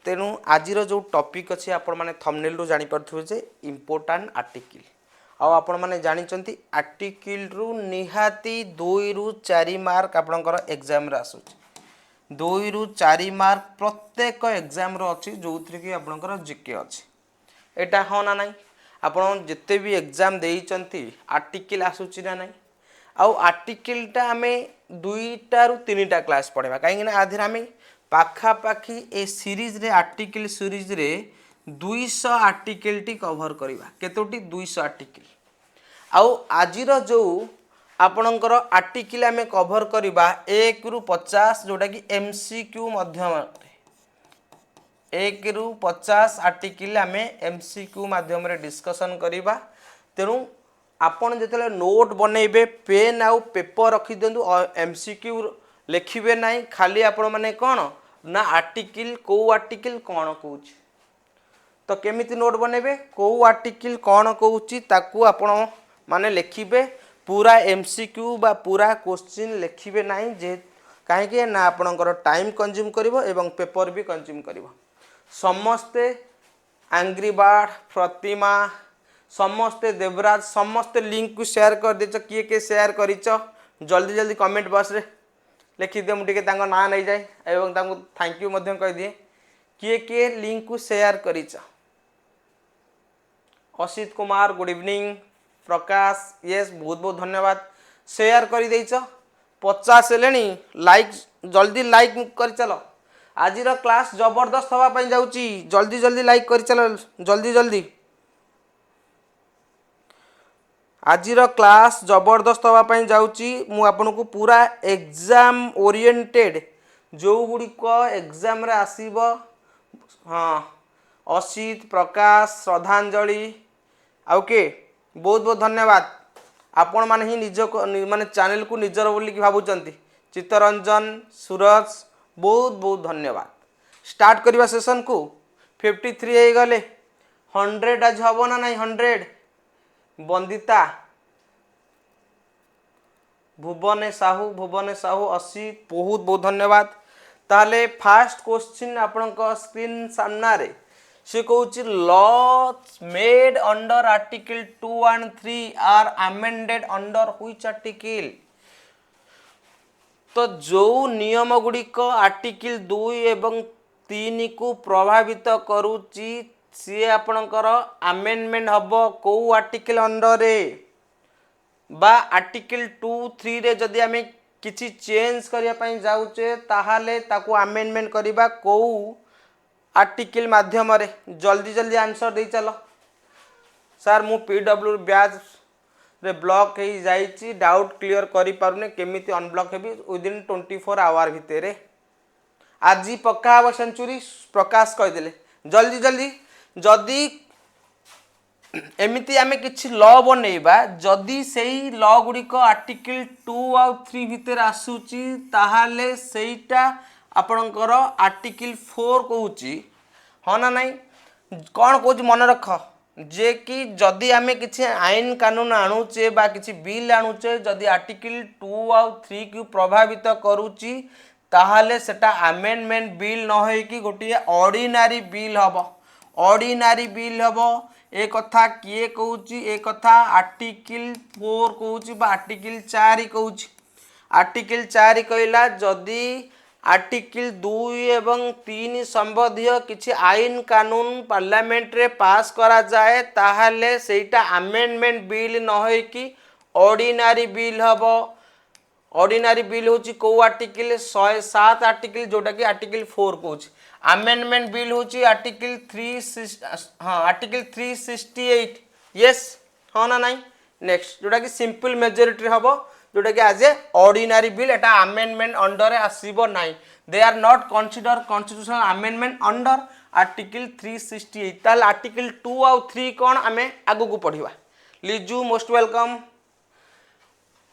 तेणु आज जो टॉपिक अच्छे आपण मैंने थंबनेल रु जानी पारथुबे जे इम्पोर्टेंट आर्टिकल आउ आपण मैंने जानिचंती आर्टिकल रु निहाती 2 रु 4 मार्क आपणकर एग्जाम रे आसुची 2 रु 4 मार्क प्रत्येक एग्जाम रो अछि जोथि कि आपणकर जीके अछि एटा हो ना नाही आपण जिते भी एग्जाम देइचंती आर्टिकल आसुची ना नाही आउ आर्टिकल टा आमे 2टा रु 3टा क्लास पढेबा काहे कि आधर आमे पाखा पाखी ए सीरीज रे आर्टिकल सीरीज रे 200 आर्टिकल टी कवर करिबा केतोटी 200 आर्टिकल आउ आजिर जो आपणकर आर्टिकल आमे कवर करिबा 1 रु 50 जोटा कि एमसीक्यू माध्यम 1 रु 50 आर्टिकल आमे एमसीक्यू माध्यम रे डिस्कशन करिबा तेनु आपण जेतले नोट बनेबे पेन आउ पेपर रखि देंदु एमसीक्यू लिखिबे नाही खाली आपण माने कोन ना आर्टिकल को आर्टिकल कोन कहूची तो केमिति नोट बनेबे को आर्टिकल कोन कहूची ताकू आपण माने लिखिबे पूरा एमसीक्यू बा पूरा क्वेश्चन लिखिबे नाही जे काहे के ना आपणकर टाइम कंज्यूम करिवो एवं पेपर भी कंज्यूम करिवो समस्ते एंग्री बर्ड प्रतिमा समस्ते देवराज समस्ते लिंक को शेयर कर देछ किए के शेयर करिछ जल्दी जल्दी कमेंट बॉक्स रे लिखि दे मुटिके तांको ना नै जाय एवं तांको थैंक यू मध्यम कह दिए किए के लिंक को शेयर करिछ Asit Kumar good evening Prakash yes बहुत बहुत धन्यवाद शेयर कर देछ 50 लेनी लाइक जल्दी लाइक कर चलो आज क्लास जबरदस्त हवा पई जाउची जल्दी जल्दी लाइक कर चलो जल्दी जल्दी आजिर क्लास जबरदस्त हवा पई जाउची मु आपन को पूरा एग्जाम ओरिएंटेड जो गुडी को एग्जाम रे आसीबो हां असित प्रकाश श्रद्धांजलि आउ के बहुत बहुत धन्यवाद आपण माने ही निज माने चैनल को निजर बोली कि भाबुचंती चित्तरंजन सूरज बहुत बहुत धन्यवाद स्टार्ट करबा सेशन को 53 हे गले 100 आज हबो ना नहीं 100 बंदिता भुवने साहू असित बहुत बहुत धन्यवाद ताले फास्ट क्वेश्चन आपनक स्क्रीन सामना रे से कहूची laws made under article 2 and 3 are amended under which article तो जो नियम गुडी को आर्टिकल 2 एवं 3 को प्रभावित करूची सी आपणकर अमेंडमेंट हबो को आर्टिकल अंडर रे बा आर्टिकल 2 3 रे जदी हमें किछि चेंज करिया पई जाउचे ताहाले ताकू अमेंडमेंट करिबा को आर्टिकल माध्यम रे जल्दी जल्दी आंसर दे चलो सर मु पीडब्ल्यू बैच रे ब्लॉक हे जाईची डाउट क्लियर करि पारुने केमिति अनब्लॉक हेबी विदिन 24 आवर भितरे आजी पक्का हबो सेंचुरी प्रकाश कह देले जल्दी जल्दी जदी एमिति आमे किछि लॉ बनेबा जदी सेही लॉ गुडी को आर्टिकल 2 और 3 भितर आसुची ताहाले सेईटा आपणकर आर्टिकल 4 कहूची हो ना नहीं कौन कहूची मन रख जे कि जदी आमे किछि आईन कानून आणुचे बा किछि बिल आणुचे जदी आर्टिकल 2 और 3 को प्रभावित करूची ताहाले सेटा अमेंडमेंट बिल न होई कि गोटी ऑर्डिनरी बिल हबो ऑर्डिनरी बिल हबो ए कथा किए कहूची ए कथा आर्टिकल 4 कहूची बा आर्टिकल 4 कहूची आर्टिकल 4 कहला जदी आर्टिकल 2 एवं 3 संबंधित किछि आईन कानून पार्लियामेंट रे पास करा जाए ताहाले सेटा अमेंडमेंट बिल न होई कि ऑर्डिनरी बिल हबो ऑर्डिनरी बिल होची को आर्टिकल 107 आर्टिकल जोटा कि आर्टिकल 4 कहूची अमेंडमेंट बिल होची आर्टिकल 3 हां आर्टिकल 368 यस हो ना नहीं नेक्स्ट जोटा कि सिंपल मेजॉरिटी हबो जोटा कि एज ए ऑर्डिनरी बिल एटा अमेंडमेंट अंडर आसीबो नाही they are not consider constitutional amendment under article 368 ताल आर्टिकल 2 और 3 कोन हमें आगु को पढिबा लिजू most welcome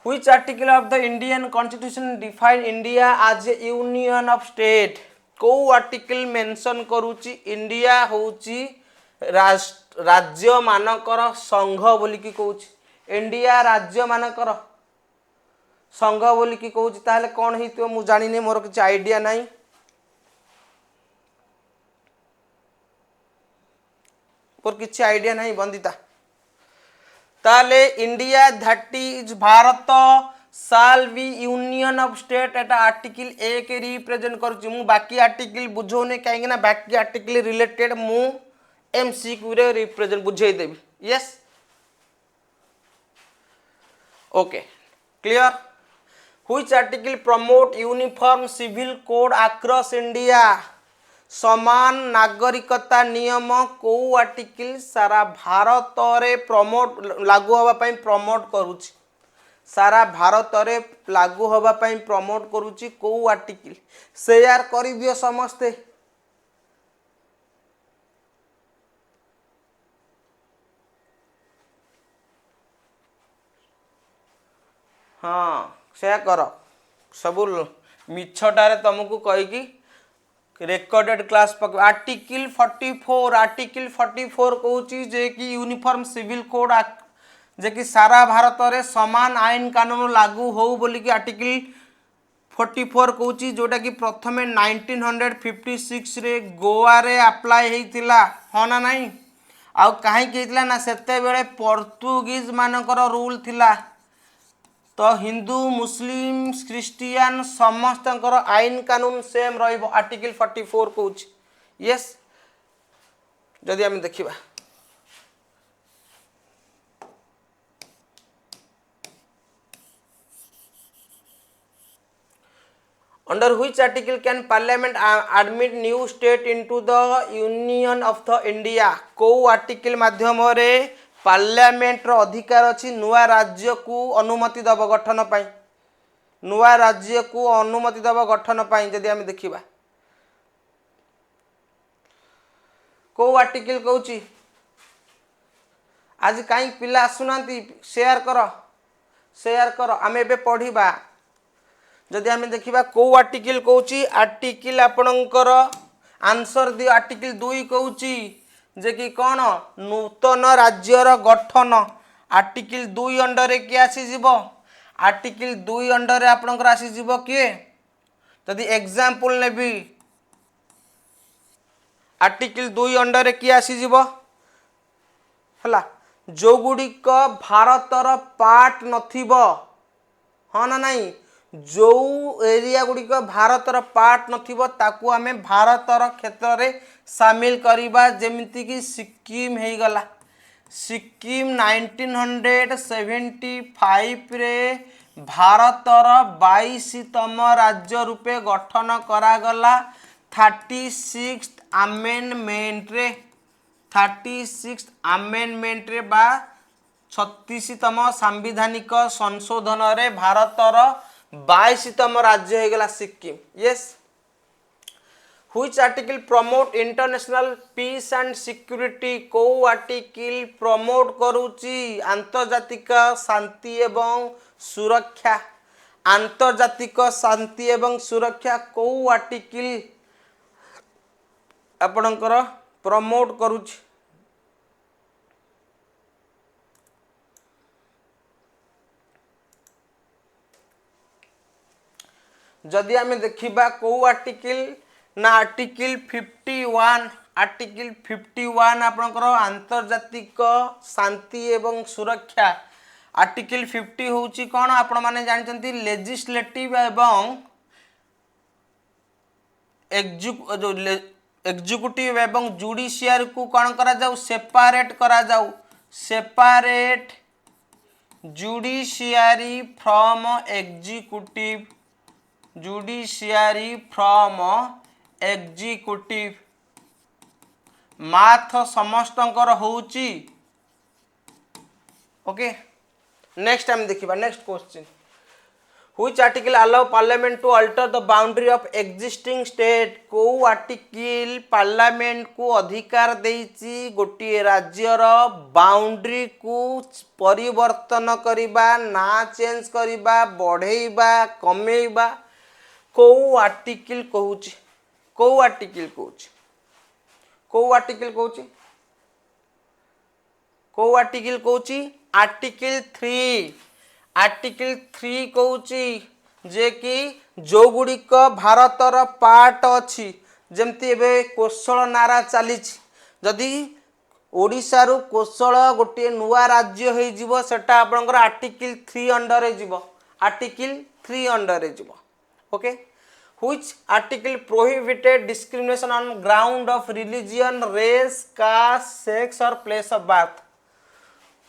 which article of the Indian constitution define India as a union of state को आर्टिकल मेंशन करूची इंडिया होची राज्य मानकर संघ बोली की कहूची इंडिया राज्य मानकर संघ बोली की कहूची ताहले कोन हेतियो मु जानि ने मोर किछ आईडिया नाही मोर किसी आइडिया नहीं बंदिता ताले इंडिया दैट इज भारत साल बी यूनियन ऑफ स्टेट एटा आर्टिकल 1 रिप्रेजेंट करूची मु बाकी आर्टिकल बुझौने कहीं ना बाकी आर्टिकल रिलेटेड मु एमसीक्यू रे रिप्रेजेंट बुझाई देबी yes okay clear which article promote uniform civil code across India समान नागरिकता नियम को आर्टिकल सारा भारत रे प्रमोट लागू होबा पई प्रमोट करूची सारा भारत रे लागू होबा पई प्रमोट करूची को आर्टिकल शेयर करि दियो समस्ते हाँ से कर सब मिछटारे तुमको कहीकि रेकर्डेड क्लास पक आर्टिकल 44 कहूँ जे कि यूनिफॉर्म सिविल कोड जे कि सारा भारत रे समान आईन कानून लागू हो बोली कि आर्टिकल 44 कहूँ जोटा कि प्रथम 1956 रे गोवा रे अप्लाई होइतिला हाँ ना नहीं आउ कहीं होइतिला ना सेते बेले पोर्तुगीज मानकर रूल थिला तो हिंदू मुस्लिम क्रिश्चियन समस्त आईन कानून सेम रहिबो आर्टिकल 44 कहूँ यस जदि आम देखिबा under which article can parliament admit new state into the union of the india को आर्टिकल माध्यम रे पार्लियामेंट रो अधिकार अछि नुआ राज्य को अनुमति दब गठन पाई नुआ राज्य को अनुमति दब गठन पाई जदि हम देखिबा को आर्टिकल कहूची आज काई पिला आसुनांती शेयर कर आमे एबे पढ़िबा जदि आमे देखिबा को आर्टिकल कहूची आर्टिकल आपणकर आंसर दियो आर्टिकल 2 कहूची जे कि कौन नूतन राज्यर गठन आर्टिकल 2 अंडर रे कि आसी जीवो आर्टिकल 2 अंडर रे आपणकर आसी जीवो किए जदि एग्जांपल नेबी आर्टिकल 2 अंडर रे कि आसी जीवो हला जो गुडिक भारतर पार्ट नथिबो हाँ ना नहीं जो एरिया गुडिक भारतर पार्ट नथिबो ताकू आमे भारतर क्षेत्र रे शामिल करिबा जेमिति कि सिक्किम हे गला सिक्किम 1975 रे भारतर 22तम राज्य रूपे गठन करा गला 36th अमेंडमेंट रे 36th अमेंडमेंट रे बा 36तम संवैधानिक संशोधन रे भारतर 22तम राज्य हे गला Sikkim yes Which article promote international peace and security को आर्टिकल प्रमोट करूची आंतर्जातिक शांति एवं सुरक्षा आंतर्जातिक शांति एवं सुरक्षा को आर्टिकल आपणकर प्रमोट करूची जदि आमे देखिबा को आर्टिकल ना आर्टिकल 51 आपणकर आंतर्जातिक शांति एवं सुरक्षा आर्टिकल 50 होउची कोन आपण माने जानिचंती लेजिस्लेटिव एवं एग्जीक्यूटिव एवं जुडिशियरी को कोन करा जाऊ separate judiciary from executive judiciary from executive माथ समस्तंकर होउची ओके नेक्स्ट टाइम देखिबा next question which article allow parliament to alter the boundary of existing state को आर्टिकल पार्लियामेंट को अधिकार देइची गोटी राज्यर बाउंड्री को परिवर्तन करिबा ना चेंज करिबा बढ़ेइबा कमेइबा को आर्टिकल कहूची को आर्टिकल कहूची को आर्टिकल कहूची को आर्टिकल कहूची आर्टिकल 3 कहूची जे कि जो गुडिक भारतर पार्ट अछि जेमती एबे कोशल नारा चली जदि ओडिशा रु कोशल गोटे नुआ राज्य हो जीवो सेटा आपनकर आर्टिकल 3 अंडर रे जीवो आर्टिकल 3 अंडर रे जीवो okay which article prohibited discrimination on ground of religion race caste sex or place of birth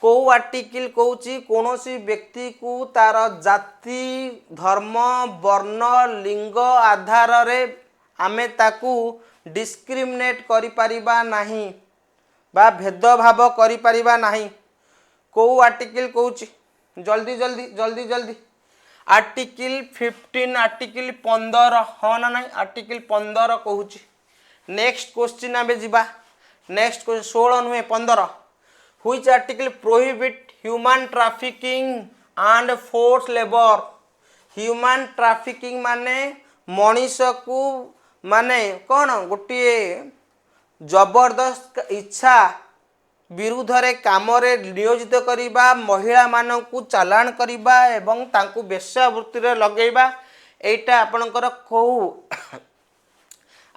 को आर्टिकल कहूँ कौन सी व्यक्ति को तार जाति धर्म वर्ण लिंग आधार रे आमे ताकू डिस्क्रिमिनेट करि परिबा नहीं बा भेदभाव करि परिबा नहीं को आर्टिकल कहूँ जल्दी जल्दी जल्दी जल्दी आर्टिकल 15 आर्टिकल 15 हाँ ना नहीं आर्टिकल 15 कहूँ नेक्स्ट क्वेश्चन आबे जीवा नेक्स्ट 16 नुहे 15 which article prohibit human trafficking and forced labor human trafficking माने मनीष को माने कौन गोटे जबरदस्त इच्छा विरुद्ध रे काम रे नियोजित करिबा महिला मानन को चालान करिबा एवं तांकु वेश्यावृत्ति रे लगेबा एटा आपनकर को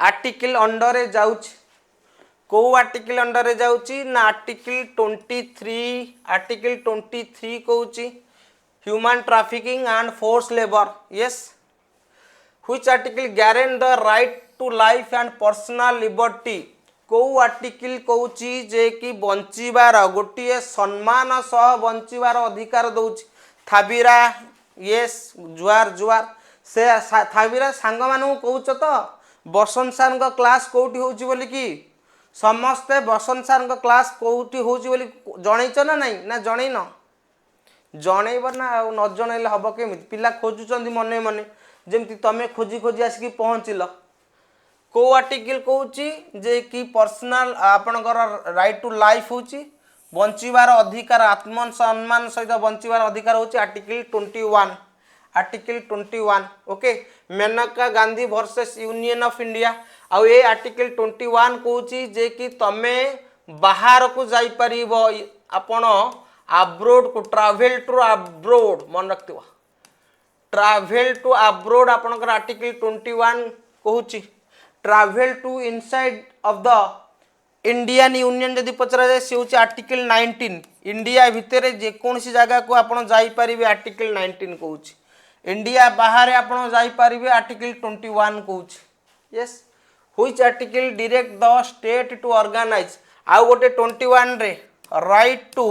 आर्टिकल अंडर रे जाउछ को आर्टिकल अंडर रे जाउची ना आर्टिकल 23 कहूची human trafficking and force labour yes which article guarantee the right to life and personal liberty को आर्टिकल कहूची जे कि बंचिबार गोटे सम्मान सह बंचिबार अधिकार दउची थाबिरा यस जुआर जुआर से थाबिरा सांग मानू कहूच तो बसंत सार को क्लास कोठी होची बोली कि समस्ते बसंत सार क्लास कोठी होची बोली जणैछ ना नहीं ना जणै न जणैब ना न जणैले हब केमिति पिला खोजुचंदी मने मने जेमति तमे खोजी खोजी आसिकी पहुँचिल को आर्टिकल कहूची जे कि पर्सनल आपनकर राइट टू लाइफ होची बंचिबार अधिकार आत्म सम्मान सहित बंचिबार अधिकार होची article 21 article 21 okay Maneka Gandhi versus union of India आउ ये आर्टिकल 21 कहूची जे कि तमे बाहर को जाई परिबो आपण अब्रोड को ट्रैवल टू अब्रोड मन रखिबो ट्रैवल टू अब्रोड आपनकर आर्टिकल 21 कहूची travel to inside of the Indian union जदि पचरा जाए से होची आर्टिकल 19 इंडिया भितर जे कोनसी जगह को आपण जाई परिबे आर्टिकल 19 कहूची इंडिया बाहर आपण जाई परिबे आर्टिकल 21 कहूची yes which article direct the state to organise आउ गोटे 21 रे राइट टू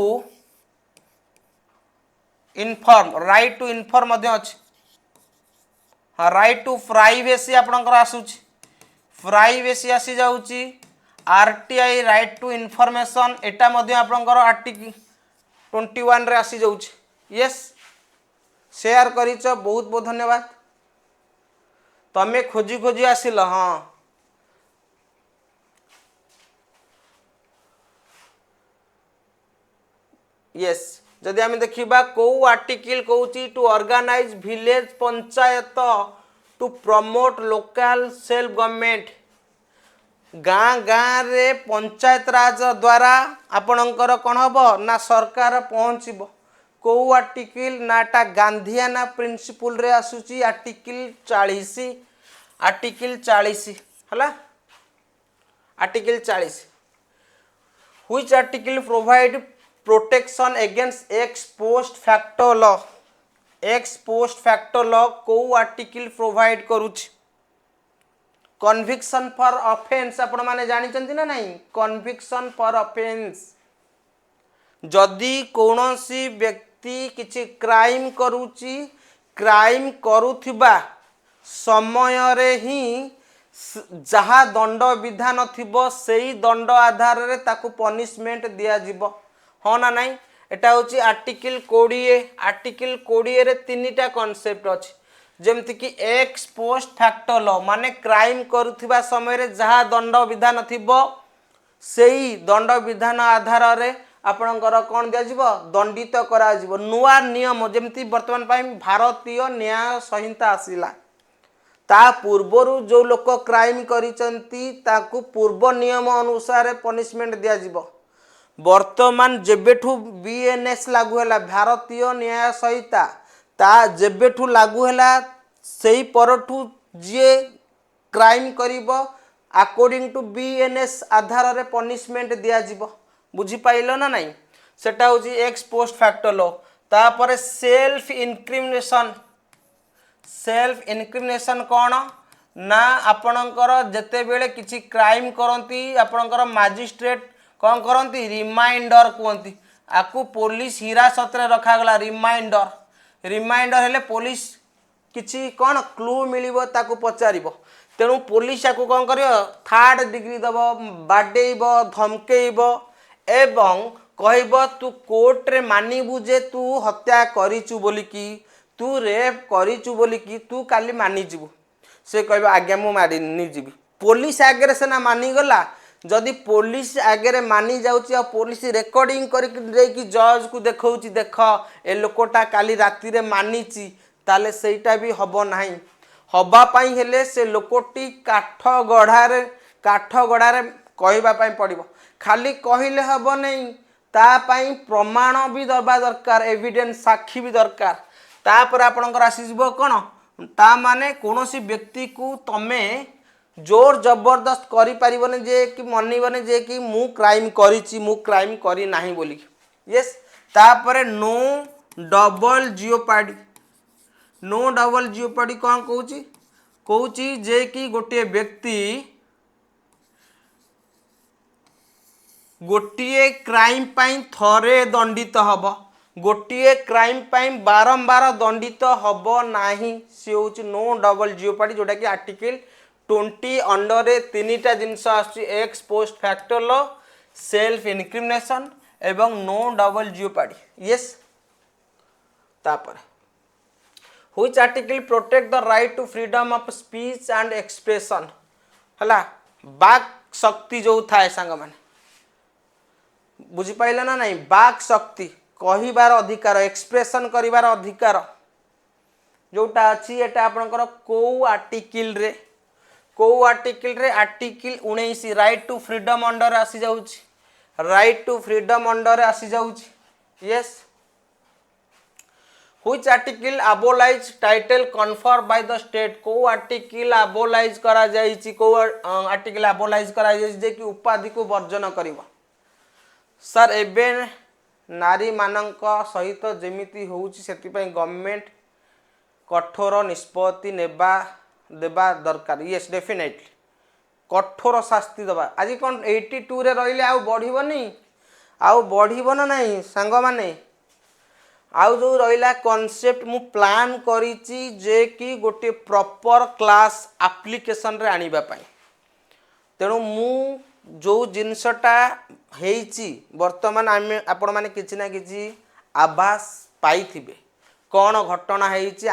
इन्फॉर्म मध्य अछि हां राइट टू प्राइवेसी आपनकर आसुची प्राइवेसी आसी जाउची आरटीआई राइट टू इन्फॉर्मेशन एटा मध्य आपनकर आर्टिकल 21 रे आसी जाउची यस शेयर करिच बहुत बहुत धन्यवाद तमे खोजी खोजी आसिल हां यस जदि आम देखा कौ आर्टिकल कहूँ to organise village panchayat to promote local self government गाँ गाँ रे पंचायत राज द्वारा आपणकर कौन हम ना सरकार पहुँचब कौ आर्टिकल नाटा गांधीयाना प्रिंसिपल रे आसूची आर्टिकल 40 है article 40 which article provide protection against ex post facto law को आर्टिकल प्रोवाइड करूछ कन्विक्शन फॉर ऑफेंस आपण माने जानि चंती ना नहीं कन्विक्शन फॉर ऑफेंस जदि कौनसी व्यक्ति किछि क्राइम करूची क्राइम करूथिबा समय रे ही जहा दंड विधान थिबो सेही दंड आधार रे ताकू पनिशमेंट दिया जिवो हाँ ना नहीं एटा होची आर्टिकल 20 रे तीनटा कॉन्सेप्ट अछि जेमति कि एक्स पोस्ट फैक्टर लॉ माने क्राइम करूथिबा समय रे जहा दंड विधान थिबो सेही दंड विधान आधार रे आपणकर कौन दिया जिवो दंडित करा जिवो नुआ नियम जेमति वर्तमान पाई भारतीय न्याय संहिता आसिला ता पूर्वरु जो लोक क्राइम करिसंती ताकू पूर्व नियम अनुसार पनिशमेंट दिया जिवो वर्तमान जेबेठू बीएनएस लागू है भारतीय न्याय संहिता ता जेबेठू लागू है सही परठू जे क्राइम करिबो अकॉर्डिंग टू बीएनएस आधार रे पनिशमेंट दिया जिवो बुझी पाइल ना नहीं सेटा हूँ एक्स पोस्ट फैक्टर लॉ तापर सेल्फ इनक्रिमिनेशन कौन ना आपणकर जेतेबेले किसी क्राइम करती आपणकर मजिस्ट्रेट कौन करती रिमाइंडर कहती आपको पुलिस हिरासत रे रखागला रिमाइंडर हेले पुलिस किसी कौन क्लू मिलिबो ताकू पचारिबो तेणु पुलिस आपको कौन करियो थर्ड डिग्री दब बाडेब धमकेब एवं कहब तू कोर्ट रे मानिबू जे तू हत्या करिचु बोलिकी तू रेप करिचु बोलिकी तू काली मानिजिबू से कहब आज्ञा मु मारिनी जीवी पुलिस आगे सेना मानिगला जदि पुलिस आगे मानि जाउची आ पुलिस रेकर्डिंग करके जज को देखौची देख ए लोकटा काली राति रे मानिची ताले सेटा भी हबो नाही हबा पाई हेले से लोकटी काठ गढ़ारे कहबा पाई पड़िबो खाली कहिले हबो नहीं ता पाई प्रमाण भी दरबा दरकार एविडेंस साक्षी भी दरकार तापर आपणकर आसीबो कोन ता माने कोनोसी व्यक्ति को तमे जोर जबरदस्त करि परिबने जे कि मनिबने जे कि मु क्राइम करी नाही बोली यस तापर नो डबल जियोपाडी कौन कहूची जे कि गोटे व्यक्ति गोटे क्राइम पाई थरे दंडित हब गोटे क्राइम पाई बारंबार दंडित हब नाही सी हूँ नो डबल जियोपाडी जोटा कि आर्टिकल 20 अंडर तीन टा जिनस ex post facto law self incrimination एवं नो डबल जियोपाडी यस तापर which article protect the right to freedom of speech and expression हला बाक शक्ति जो थाए सांग माने बुझी पाइल ना नहीं बाक शक्ति कहिबार अधिकार एक्सप्रेशन करिवार अधिकार जोटा अच्छी एटा आपनकर को आर्टिकल रे article 19 right to freedom under आसी जाउची राइट टू फ्रीडम अंडर आसी जाउची yes which article abolish title confer by the state को आर्टिकल अबोलाइज करा जाईची को आर्टिकल अबोलाइज करा जाईची जे कि उपाधि को वर्जन करिवो सर एबे नारी मानक सहित जेमिति होउची सेति पई गवर्नमेंट कठोर निष्पत्ति नेबा देबा दरकार यस डेफिनेटली कठोर शास्ति दबा आज कौन 82 रे रहिले आउ बढ़िबनी आउ बढ़िबन नहीं सांग माने आउ जो रहिला कॉन्सेप्ट मु प्लान करिची जे कि गोटे प्रॉपर क्लास एप्लीकेशन रे आनिबा पाई तेणु मु जो जिनसटा हेची वर्तमान आमे आपण माने किछि ना किछि आभास पाइथिबे कौन घटना हेची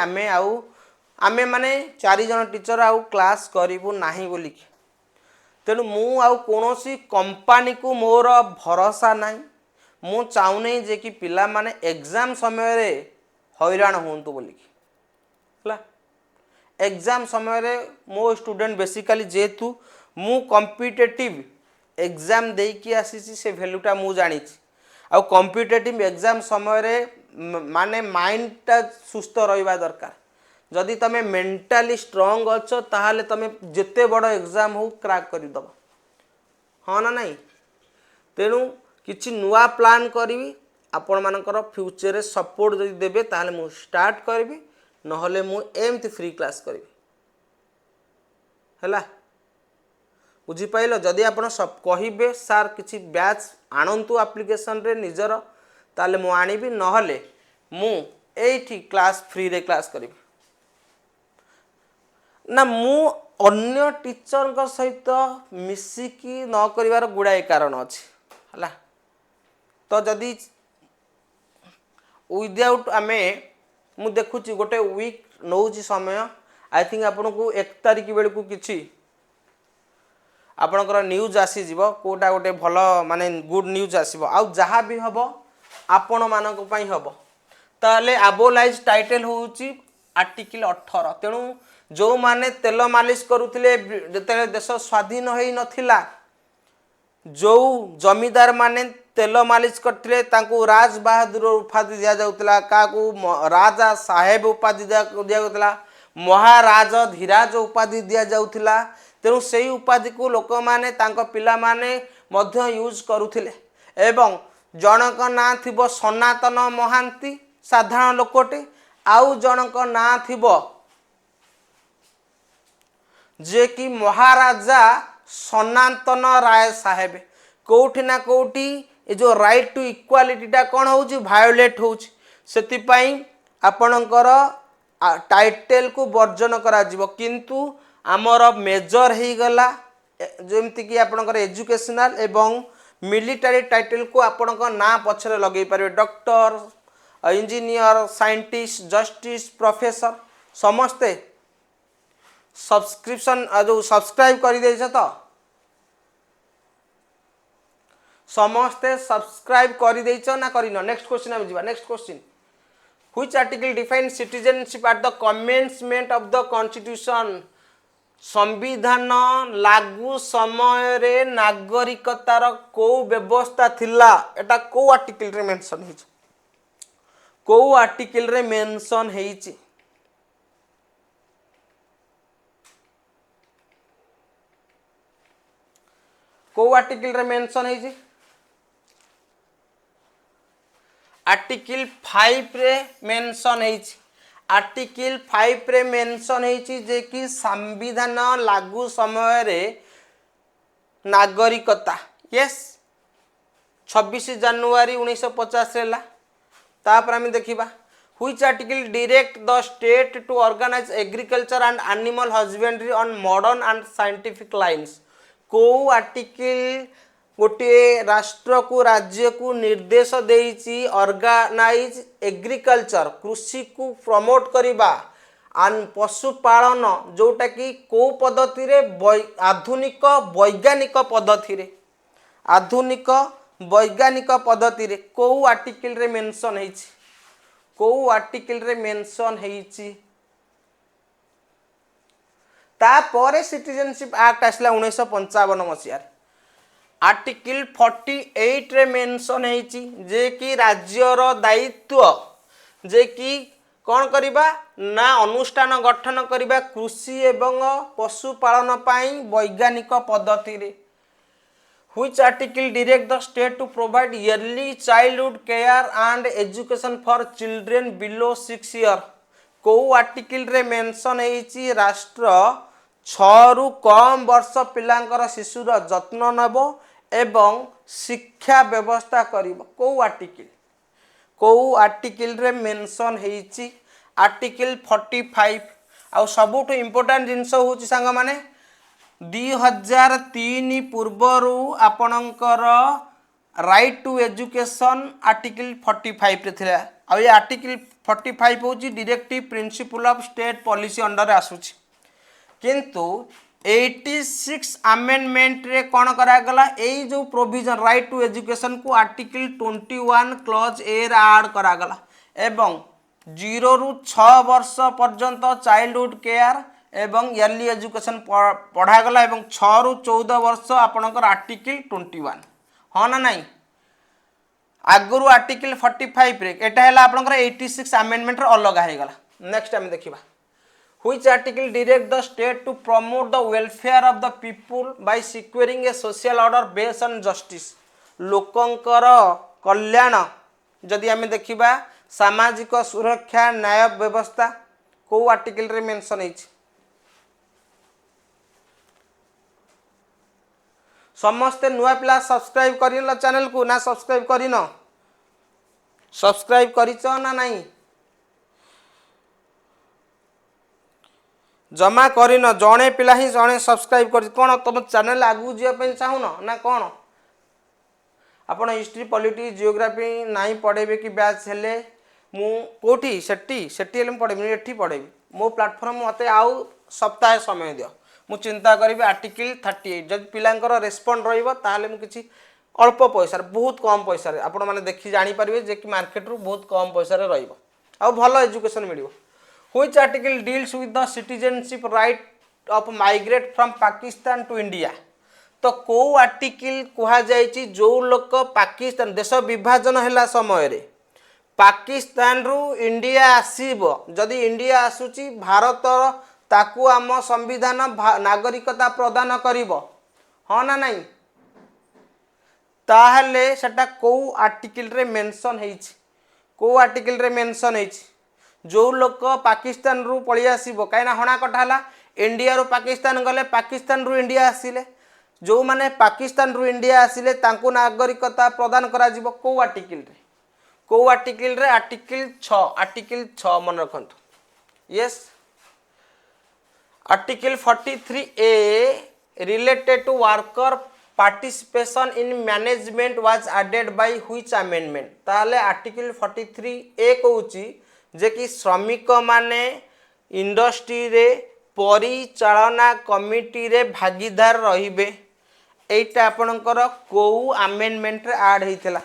आमे माने 4 जन टीचर आउ क्लास करिवु नाही बोलिकी तेणु मु आउ कोनोसी कंपनी को मोर भरोसा नाही मु चाहू नहीं जे कि पिला माने एग्जाम समय रे हैरान होंतु बोलिकी हला एग्जाम समय रे मो स्टूडेंट बेसिकली जेतु मु कॉम्पिटिटिव एग्जाम दे कि आसीसी से वैल्यूटा मु जानी आ कॉम्पिटिटिव एग्जाम समय रे माने माइंडटा सुस्थ रहिबा दरकार जदि तमे मेंटली स्ट्रांग अच्छो ताहाले तमे जेते बड़ एग्जाम हो क्रैक करि दबो हाँ ना नहीं तेणु किछि नुआ प्लान करी आपण मानकर फ्यूचर रे सपोर्ट जदि देबे ताहाले मु स्टार्ट करबी नहले मु एमती फ्री क्लास करबी हला बुझी पाइल जदि आपण सब कहिबे सार किछि बैच आनंतु एप्लीकेशन रे निजर ताले मु आनिबी नहले मु एठी क्लास फ्री रे क्लास करबी ना मु अन्य टीचर का सहित मिसिकी न करिवार गुड़ाए कारण अच्छी है तो जदि विदाउट आमे मु देखुची गोटे वीक नौ समय आई थिंक आपन को 1 तारिख बेल को किछि आपनकर न्यूज आसी जीवो कोटा गोटे भल माने गुड न्यूज आसीबो आ जहा भी हबो आपण मानक पई हबो ताले अबोलाइज टाइटल होउची आर्टिकल 18 तेणु जो माने तेल मालिश करुथिले जते देश स्वाधीन होई नथिला जो जमीदार माने तेल मालिश करथिले तांको राज बहादुर उपाधि दिया जाउतला काकू राजा साहेब उपाधि दिया जाउतला महाराज धीराज उपाधि दिया जाउतला तेणु सेही उपाधि को लोक माने तांको पिला माने मध्य यूज करुथिले एवं जनक ना थिबो सनातन महांती साधारण लोकटे आउ जनक ना थिबो जे कि महाराजा सनातन राय साहेब कोठी ना कोठी ए जो राइट टू इक्वालिटीटा कौन हो भायोलेट हो आपणकर टाइटेल को वर्जन करा जीवो किंतु आमर मेजर हो गला जमती कि आपणकर एजुकेशनल एवं मिलिटारी टाइटेल को आपण ना पछरे लगे पारे doctor engineer scientist justice professor समस्ते सब्सक्रिप्शन जो सब्सक्राइब कर देछ तो समस्ते सब्सक्राइब कर देछ ना करिनो नेक्स्ट क्वेश्चन हम जीवा next question which article define citizenship at the commencement of the constitution संविधान लागू समय रे नागरिकतार को व्यवस्था थिला एटा को आर्टिकल रे मेंशन हिच को आर्टिकल रे मेंशन हेछि को आर्टिकल रे मेंशन हेछि आर्टिकल 5 रे मेंशन हेछि आर्टिकल 5 रे मेंशन हेछि जे कि संविधान लागू समय रे नागरिकता यस 26 जनवरी 1950 रेला तापर हम देखिबा which article direct the state to organise agriculture and animal husbandry on modern and scientific lines को आर्टिकल गोटे राष्ट्र को राज्य को निर्देश देइछि ऑर्गेनाइज एग्रीकल्चर कृषि को प्रमोट करिबा आन पशुपालन जोटा कि को पद्धति रे आधुनिक वैज्ञानिक पद्धति रे को आर्टिकल रे मेंशन हेछि को आर्टिकल रे मेंशन हेछि ता परे सिटीजनशिप एक्ट आसला 1955 मसिया आर्टिकल 48 रे मेंशन हेछि जे कि राज्यर दायित्व जे कि कौन करिबा ना अनुष्ठान गठन करिबा कृषि एवं पशुपालन पाई वैज्ञानिक पद्धति रे which article direct the state to provide early childhood care and education for children below 6 year को आर्टिकल रे मेंशन हेछि राष्ट्र 6 रु कम वर्ष पिलांकर शिशुर जत्न नेबो एवं शिक्षा व्यवस्था करिबो को आर्टिकल रे मेंशन हेछि आर्टिकल 45 आ सबुठ इम्पोर्टेंट जिनस होछि सांग माने 2003 पूर्वरु आपणकर राइट टू एजुकेशन आर्टिकल 45 रे थिला आ ये आर्टिकल 45 होछि directive principle of state policy under आसुछि किंतु 86 अमेंडमेंट रे कौन करा गला एई जो प्रोविजन राइट टू एजुकेशन को आर्टिकल 21 क्लॉज ए ऐड करा गला एवं 0 रु 6 वर्ष पर्यंत चाइल्डहुड केयर एवं ईयरली एजुकेशन पढ़ा गला एवं 6 रु 14 वर्ष आपनकर आर्टिकल 21 हाँ ना नहीं आगुरु आर्टिकल 45 रे एटा हैला आपनकर 86 अमेंडमेंट रे अलग हे गला नेक्स्ट हम देखिबा which article direct the state to promote the welfare of the people by securing a social order based on justice लोकंकर कल्याण जदि आमे देखिबा सामाजिक सुरक्षा न्याय व्यवस्था को आर्टिकल रे मेंशन हेछि समस्ते नुआ पिला सब्सक्राइब करिन चैनल को ना सब्सक्राइब करिन सब्सक्राइब करिच ना नहीं जमा करिन जणे पिला ही जणे सब्सक्राइब कर कोन तुम चैनल आगु जिया पे चाहुन ना कोन आपण हिस्ट्री पॉलिटिक्स जियोग्राफी नहीं पढ़ेबे कि बैच हेले मु कोठी सेट्टी हेले पढ़ेबी एठी पढ़ेबी मो प्लेटफॉर्म मते आउ सप्ताह समय दियो मु चिंता करी आर्टिकल 38 जब पिलांकर रेस्पॉन्ड रहिबो ताहले मु किछि अल्प पैसा बहुत कम पैसा आपण माने देखि जानि परिबे जे कि मार्केट रु बहुत कम पैसा रे रहिबो आ भलो एजुकेशन मिलिबो which article deals with the citizenship right of migrate from Pakistan to India तो को आर्टिकल कुहा जायछि जो लोक पाकिस्तान देश विभाजन हैला समय रे पाकिस्तान रु इंडिया आसीबो जदि इंडिया आसुची भारत ताकू आम संविधान नागरिकता प्रदान करिबो हाँ ना नहीं ताहले सेटा को आर्टिकल रे मेंशन हेछि को आर्टिकल रे मेंशन हेछि जो लोक पाकिस्तान रु पळि आसीबो काइना हणा कटा हला इंडिया रु पाकिस्तान गले पाकिस्तान रु इंडिया आसीले जो माने पाकिस्तान रु इंडिया आसीले तांको नागरिकता प्रदान करा जिवो को आर्टिकल रे आर्टिकल 6 मन रखंतु yes article 43A related to worker participation in management was added by which amendment ताले आर्टिकल 43A कहूची जे कि श्रमिक माने इंडस्ट्री रे परिचालना कमिटी रे भागीदार रहिबे एटा आपनकर को अमेंडमेंट रे ऐड हेतिला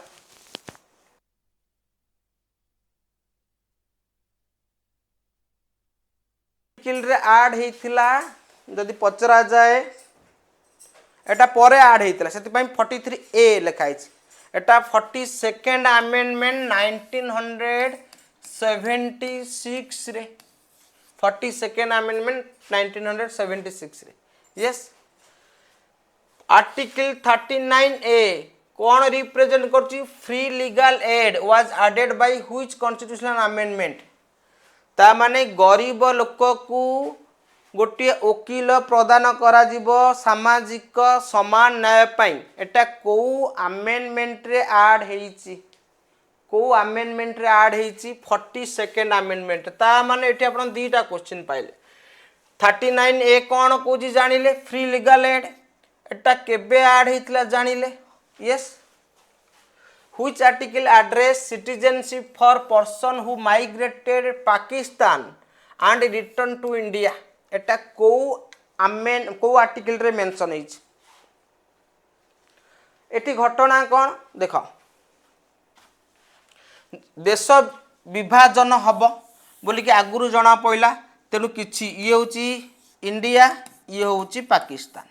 आर्टिकल रे ऐड हेतिला जदि पचरा जाए एटा परे ऐड हेतिला सेति पई 43A लिखाइ छै एटा 42nd अमेंडमेंट 1976 रे 42nd अमेंडमेंट 1976 रे यस आर्टिकल 39A कौन रिप्रेजेंट करछि free legal aid was added by which constitutional amendment ता माने गरीब लोक को गोटे वकील प्रदान करा जीवो सामाजिक समान न्याय पाई एटा को अमेंडमेंट रे ऐड हेछि को अमेंडमेंट रे ऐड हेछि 42nd अमेंडमेंट ता माने एठी आपण दीटा क्वेश्चन पाइले 39A कोन कोजी जानिले फ्री लीगल एड एटा केबे ऐड हेतिला जानिले yes which article address citizenship for person who migrated Pakistan and returned to India एटा को आर्टिकल रे मेंशन हेछि एठी घटना कोन देखो देश विभाजन हब बोली कि आगुरु जना पइला तेनु किछि ये होछि इंडिया ये होछि पाकिस्तान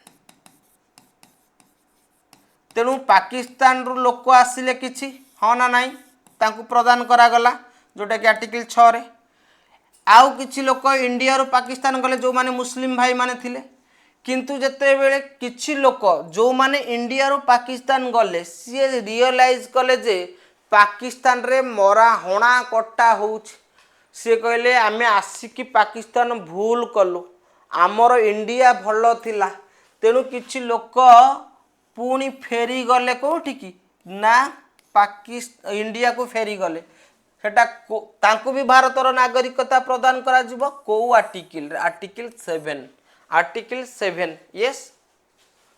तेणु पाकिस्तान रु लोक आसिले किछि हाँ ना नहीं तांकु प्रदान करा गला जोटा कि आर्टिकल 6 रे आउ किछि लोक इंडिया रु पाकिस्तान गले जो माने मुस्लिम भाई माने थिले किंतु जते बेले किछि लोक जो माने इंडिया रु पाकिस्तान गले सी रियलाइज कले जे पाकिस्तान रे मरा होना कट्टा होउछ से कहले आमे आसिकी पाकिस्तान भूल कलु आमर इंडिया भलो थिला तेणु किछि लोक पुणी फेरी गले कोठी की ना पाकिस्तान इंडिया को फेरी गले सेटा तांको भी भारतर नागरिकता प्रदान करा जिवो को आर्टिकल 7 यस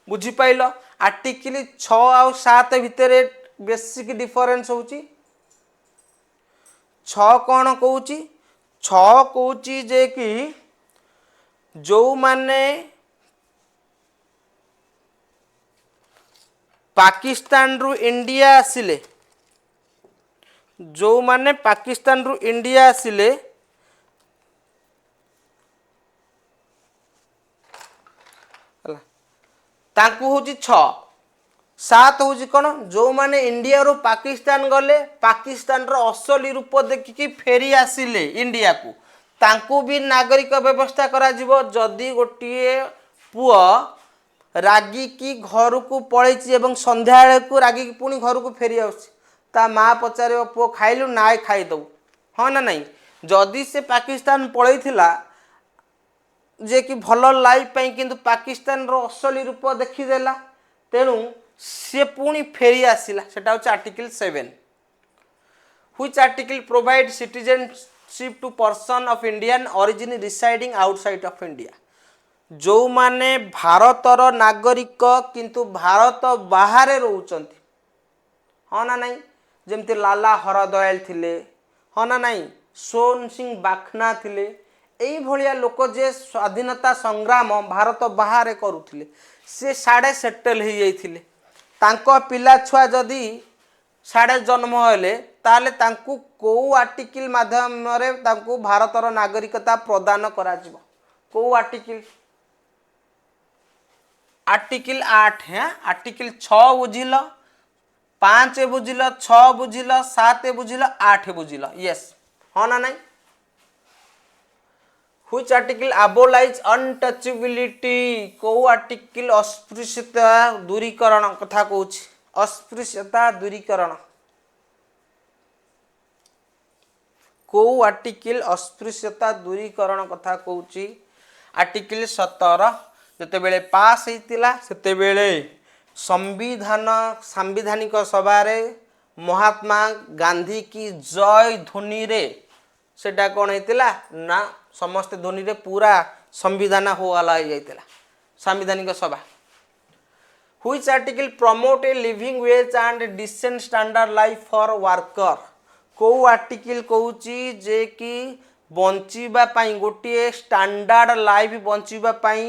बुझी पाइलो आर्टिकल 6 और 7 भितर बेसिक डिफरेंस होची 6 कोन कहूची 6 कहूची जे कि जो माने पाकिस्तान रु इंडिया आसिले जो माने पाकिस्तान रु इंडिया आसिले तांकु होची 6 7 होची कोन जो माने इंडिया रु पाकिस्तान गले पाकिस्तान रो असली रूप देखि कि फेरी आसिले इंडिया को तांकु भी नागरिक व्यवस्था करा जिवो जदी गोटिए पुआ रागी की घर को पड़े संध्या को रागी की पुणी घर को फेरी ता माँ पचार पु खाइलु ना खाईदे हाँ ना नहीं जदि से पाकिस्तान पलैथिला जे कि भल लाइफ पाई किंतु पाकिस्तान रो असली रूप देखीदेला तेणु सी पुणी फेरी आसिला सेटा होची article 7 which article provide citizenship to person of Indian origin residing outside of India जो माने भारतर नागरिक किंतु भारत बाहर रोचंती हाँ ना नहीं जमती लाला हरदयाल थिले हाँ ना नहीं सोन सिंह बाखना थिले एई भलिया लोक जे स्वाधीनता संग्राम भारत बाहर करुथिले से साडे सेटल हो जाइथिले तांको पिला छुआ जदी साडे जन्म हेले ताले तांकु को आर्टिकल माध्यम रे तांकु भारतर नागरिकता प्रदान करा जिवो को आर्टिकल 8 है आर्टिकल 6 बुझिल 5 बुझिल 6 बुझिल 7 बुझिल 8 बुझिल यस हाँ ना नहीं व्हिच आर्टिकल अबोलाइज अनटचेबिलिटी को आर्टिकल अस्पृश्यता दूरीकरण कथा कहूँ अस्पृश्यता दूरीकरण को आर्टिकल अस्पृश्यता दूरीकरण कथा कहूँ आर्टिकल 17 जितेबले पास होता से संविधान सांविधानिक सभा महात्मा गांधी की जय ध्वनि रे सेटा कौन होता ना समस्त ध्वनि रे पूरा संविधान होवाला हो जाता सांविधानिक सभा which article promote a living wage and decent standard life for worker को आर्टिकल कहूँ जे कि बंचिबा पाई गोटे स्टैंडर्ड लाइफ बंचिबा पाई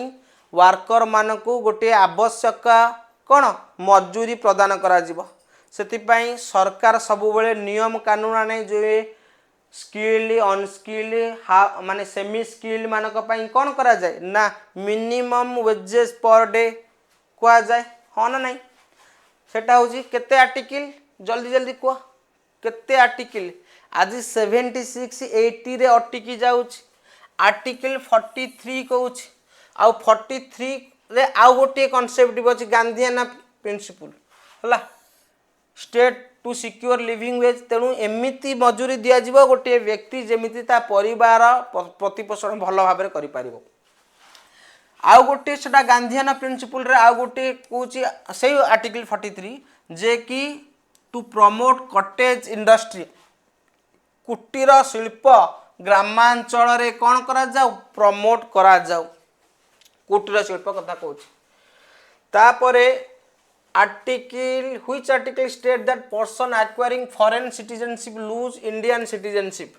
वर्कर मानकू गोटे आवश्यक कौन मजूरी प्रदान करा जिवो सेतिपाई सरकार सबुबले नियम कानून आने जो स्किल्ड अनस्किल्ड माने सेमी स्किल्ड मानक पाई कौन करा जाए ना मिनिमम वेजेस पर डे कहा जाए हाँ ना नहीं सेटा होची केते आर्टिकल जल्दी जल्दी कह केते आर्टिकल आज 76 80 रे अटकी जाउछ आर्टिकल 43 कहूँ आउ 43 रे आउ गोटे कॉन्सेप्ट बची गांधीयाना प्रिंसिपल हला state to secure living wage तेणु एमिति मजूरी दिया जिवो गोटे व्यक्ति जेमिति ता परिवार प्रतिपोषण भल भाव करि पारिबो आउ गोटे सेटा गांधीयाना प्रिंसिपल रे आउ गोटे कहूँ से आर्टिकल 43 जे कि टू प्रमोट कटेज इंडस्ट्री कुटीर शिल्प ग्रामांचल रे कौन करा जाऊ प्रमोट करा जाऊ कुटीर शिल्प कथा कहूँ तापरे article which article state that person acquiring foreign citizenship lose Indian citizenship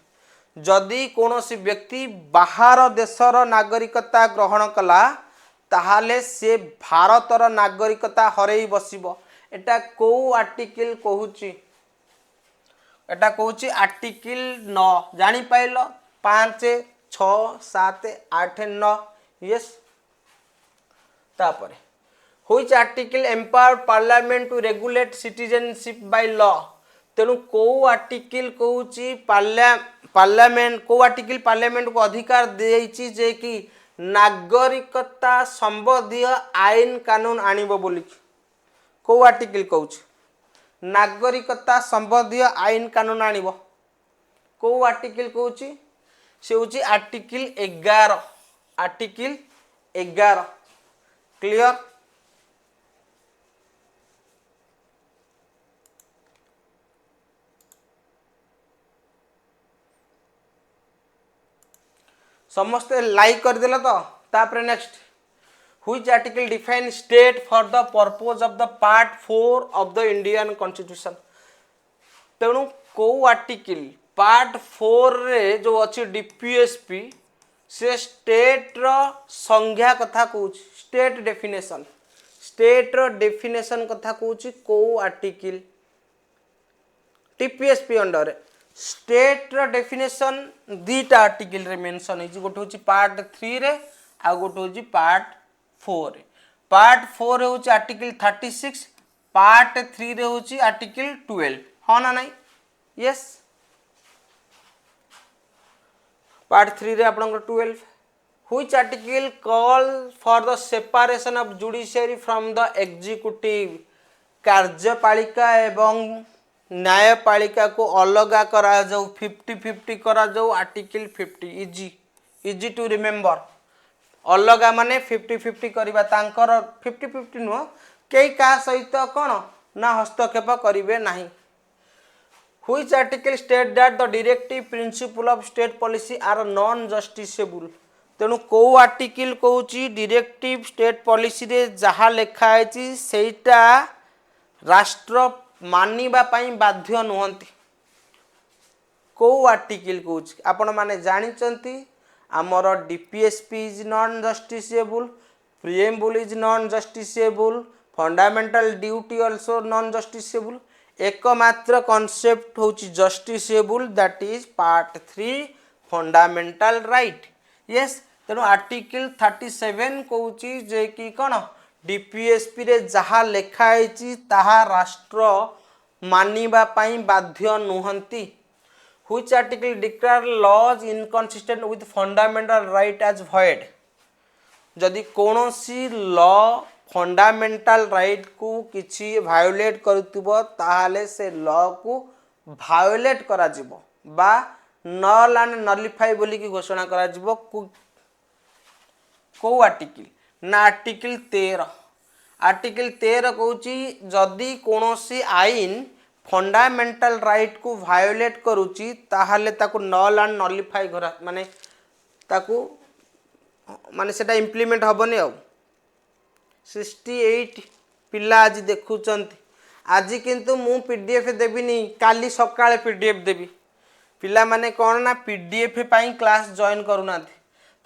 जदि कौनसी व्यक्ति बाहर देशर नागरिकता ग्रहण कला ताहाले से भारतर नागरिकता हरई बसिबो एटा को आर्टिकल कहूँ एटा कहूँ आर्टिकल 9 जानी पाइल 5 6 7 8 9 यस तापरे which article empower parliament to regulate citizenship by law तेणु को आर्टिकल कहूँ पार्लियामेंट को आर्टिकल पार्लियामेंट को अधिकार देइछि जे कि नागरिकता संबंधी आईन कानून आनिबो बोली को आर्टिकल कहूँ नागरिकता संबंधी आईन कानून आनिबो को आर्टिकल कहूँ से हूँ आर्टिकल 11 आर्टिकल 11 क्लियर समस्ते लाइक करदेल तो तापर next which article define state for the purpose of the part 4 of the Indian constitution तेणु को आर्टिकल पार्ट 4 रे जो अच्छी डीपीएसपी से स्टेट रो संज्ञा कथा कहूँ स्टेट रो डेफिनेशन कथा कहूँ को आर्टिकल टीपीएसपी अंडर स्टेट रो डेफिनेशन दीटा आर्टिकल रे मेंशन है गोटे हूँ पार्ट 3 रे आ गोटे हूँ पार्ट 4 रे पार्ट 4 रे हूँ आर्टिकल 36 पार्ट 3 रे हूँ आर्टिकल 12 हाँ ना नहीं यस पार्ट 3 रे आपनकर 12 which article call for the separation of judiciary from the executive कार्यपालिका एवं न्यायपालिका को अलगा करा जाऊ 50-50 करा जाऊ आर्टिकल 50 इजी टू रिमेम्बर अलगा माने 50-50 करबा तांकर 50-50 नुह कई का सहित कौन ना हस्तक्षेप करिवे नाही which article state that the directive principle of state policy are non justiciable तेणु को आर्टिकल कहूँ डायरेक्टिव स्टेट पॉलिसी रे जहाँ लिखा है सेटा राष्ट्र मानिबा पाई बाध्य नुहंती को आर्टिकल कहूँ आपण माने जानिचंती आमर DPSP is non justiciable preamble is non justiciable fundamental duty also known justiciable एकमात्र कॉन्सेप्ट हूँ justiciable that is part 3 fundamental right yes तेणु आर्टिकल 37 कहूँ जे कि कौन डीपीएसपी रे जहाँ लिखाई ताहा राष्ट्र मानिबा पाई बाध्य नुहंती which article declare laws inconsistent with fundamental right as void जदि कौनसी लॉ फंडामेंटल राइट को किसी भायोलेट करुथिबो ताहाले से लॉ को भायोलेट करा जिवो बा नल एंड नलिफाई बोली की घोषणा करा जिवो को आर्टिकल ना आर्टिकल 13 आर्टिकल 13 कहूची जदि कोनोसी आईन फंडामेंटल राइट को भायोलेट करूची ताहाले ताको नल एंड नलिफाई करा माने ताको माने सेटा इम्प्लीमेंट हबनी आ 68 पिला आज देखुचंती आज किंतु मु पीडीएफ देबिनी काली सकाळे पीडीएफ देबी पिला माने कोन ना पीडीएफ पाई क्लास जॉइन करूनाथि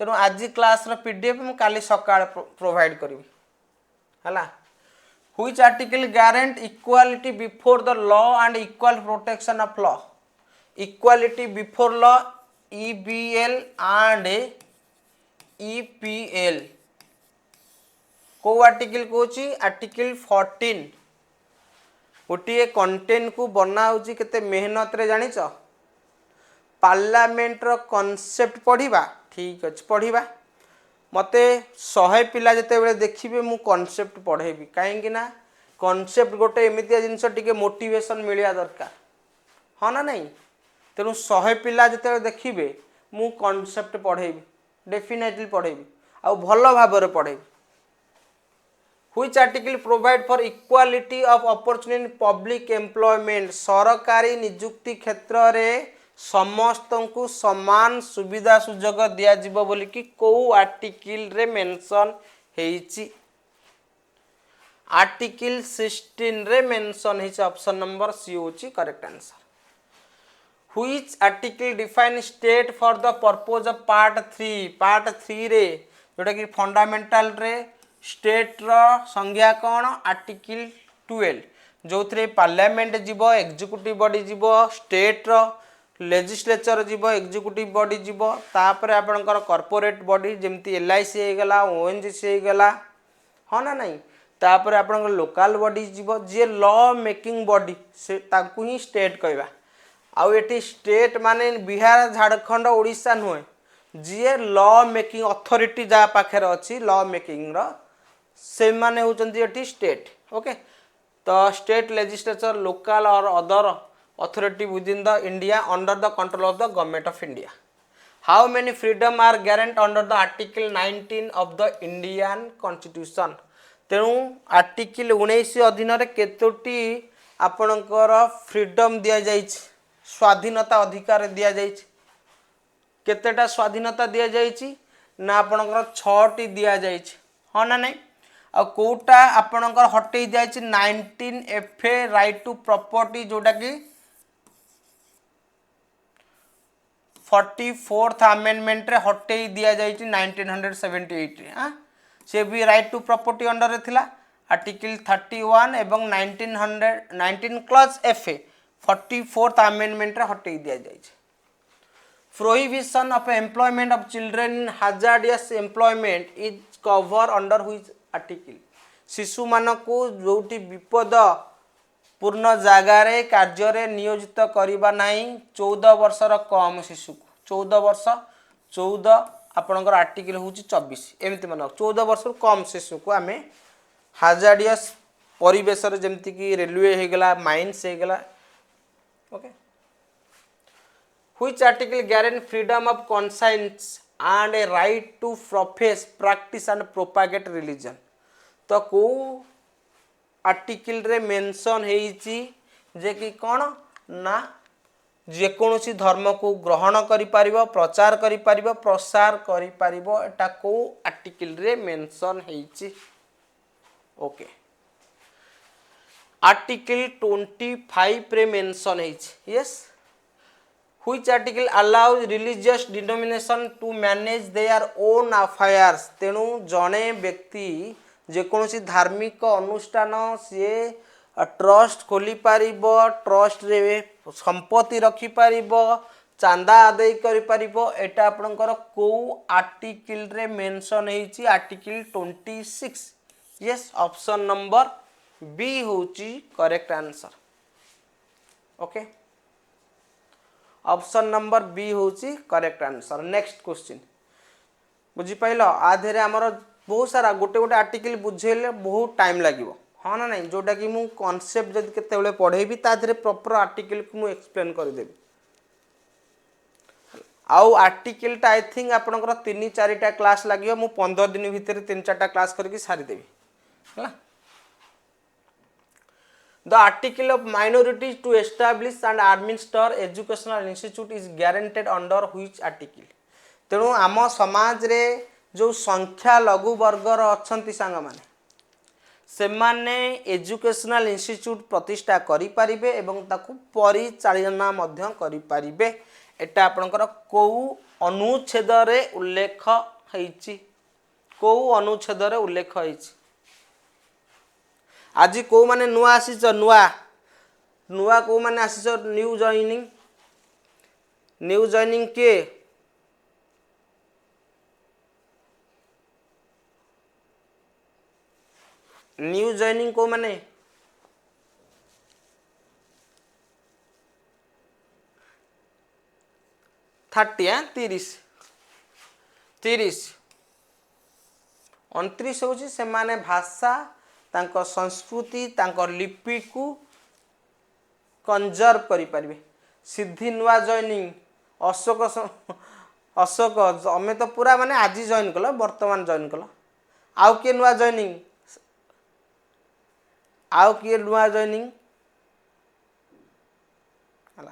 तेणु आज क्लास रो पीडीएफ मु काली सकाळे प्रोवाइड करबी हला which article guarantee equality before the law and equal protection of law equality before law EBL and EPL को आर्टिकल कहूँ आर्टिकल 14 गोटे कंटेंट को बना होची केते मेहनत रे जानिच पार्लियामेंट रो कॉन्सेप्ट पढ़िबा ठीक अछि पढ़िबा मते 100 पिला जते बेले देखिबे मु कॉन्सेप्ट पढ़ेबी काहेकि ना कॉन्सेप्ट गोटे एमितिया जिंस टिके मोटिवेशन मिलिया दरकार हाँ ना नहीं तेणु 100 पिला जते बेले देखिबे मु कॉन्सेप्ट पढ़ेबी डेफिनेटली पढ़ेबी आ भलो भाबरे पढ़ेबी which article provide for equality of opportunity in public employment सरकारी नियुक्ति क्षेत्र रे समस्त को समान सुविधा सुजोग दिया जिवो बोली कि को आर्टिकल रे मेंशन हेइची आर्टिकल 16 रे मेंशन हेइची ऑप्शन नंबर सी होची correct answer which article define state for the purpose of part 3 रे जोटा कि फंडामेंटल रे स्टेट रो संज्ञा कौन आर्टिकल 12 जो थे पार्लियामेंट जीवो एग्जीक्यूटिव बॉडी जीवो स्टेट रो लेजिस्लेचर जीवो एग्जीक्यूटिव बॉडी जीवो तापर आपनकर कॉर्पोरेट बॉडी जेमती एलआईसी हे गला ओएनजीसी हे गला हाँ ना नहीं तापर आपनकर लोकल बॉडी जीवो जे लॉ मेकिंग बॉडी से ताकू ही स्टेट कहबा आउ एटी स्टेट माने बिहार झारखंड ओडिशा नुहे जी लॉ मेकिंग अथॉरिटी जहाँ पाखे अच्छी लॉ मेकिंग से माने होचंती एटी स्टेट ओके तो स्टेट लेजिस्लेचर लोकल और other authority within the India under the control of the government of India how many freedom are guarantee under the article 19 of the Indian constitution तेणु article 19 अधीन रे केतोटी आपणकर freedom दिया जाइछि स्वाधीनता अधिकार दिया जाइछि केतेटा स्वाधीनता दिया जाइछि ना आपणकर 6टी दिया जाइछि हाँ ना नहीं आ कोटा आपणकर हटै जाइछि 19 एफए राइट टू प्रॉपर्टी जोटा कि 44th अमेंडमेंट रे हटै दिया जाइछि 1978 रे हां से भी राइट टू प्रॉपर्टी अंडर रे थिला आर्टिकल 31 एवं 19 क्लॉज एफए 44th अमेंडमेंट रे हटै दिया जाइछि prohibition of employment of children in hazardous employment is cover under which article शिशु मानकू जोटी विपद पूर्ण जगार कार्य नियोजित करबा नहीं 14 वर्षर कम शिशु को 14 वर्ष 14 आपणकर आर्टिकल हूँ 24 एमती मान 14 वर्ष कम शिशु को आम हाजार्डियस परिवेश जमती कि रेलवे होगला माइन्स होगला okay which article guarantee freedom of conscience and a right to profess practice and propagate religion तो को आर्टिकल रे मेंशन हेइची जे कि कोन ना जेकोसी धर्म को ग्रहण करि पारिबो प्रचार करि पारिबो प्रसार करि पारिबो एटा को आर्टिकल रे मेंशन हेइची ओके आर्टिकल 25 रे मेंशन हेइची yes which article allows religious denomination to manage their own affairs तेणु जणे व्यक्ति जेकोसी धार्मिक अनुष्ठान सी ट्रस्ट खोली पारिबो ट्रस्ट रे संपत्ति रखी पारिबो चांदा आदाय करि पारिबो एटा आपनकर को आर्टिकल रे मेंशन हेची article 26 yes option number B होची correct answer okay option number B होची करेक्ट आंसर नेक्स्ट क्वेश्चन बुझी पाइलो आधेरे हमर बहुत सारा गोटे गोटे आर्टिकल बुझेले बहुत टाइम लगे हाँ ना नहीं जोटा कि मु कॉन्सेप्ट जब केते पढ़ेबी ता धीरे प्रॉपर आर्टिकल को मु एक्सप्लेन करदेबी आउ आर्टिकलटा आई थिंक आपनकर 3-4टा क्लास लगे मु 15 दिन भितर 3-4टा क्लास करके सारीदेवी है the article of minorities to establish and administer educational institute is guaranteed under which article तेणु आम समाज रे जो संख्या लघु वर्गर अछंती सांग माने से माने एजुकेशनल इंस्टीट्यूट प्रतिष्ठा करि परिबे एवं ताकू परिचालना मध्य करि परिबे एटा आपनकर को अनुच्छेद रे उल्लेख हैछि को अनुच्छेद रे उल्लेख हैछि आज को माने नुआ आसीच नुआ नुआ को माने आसीच न्यू जॉइनिंग के न्यू जॉइनिंग को माने 30 30 29 होची से माने भाषा तांको संस्कृति तांको लिपि को कंजर्व करि परिबे सिद्धि नुआ जॉइनिंग अशोक अमे तो पूरा माने आज जॉइन कल वर्तमान जॉइन कल आउ के नुआ जॉइनिंग आउ किए नुआ जॉइनिंग हला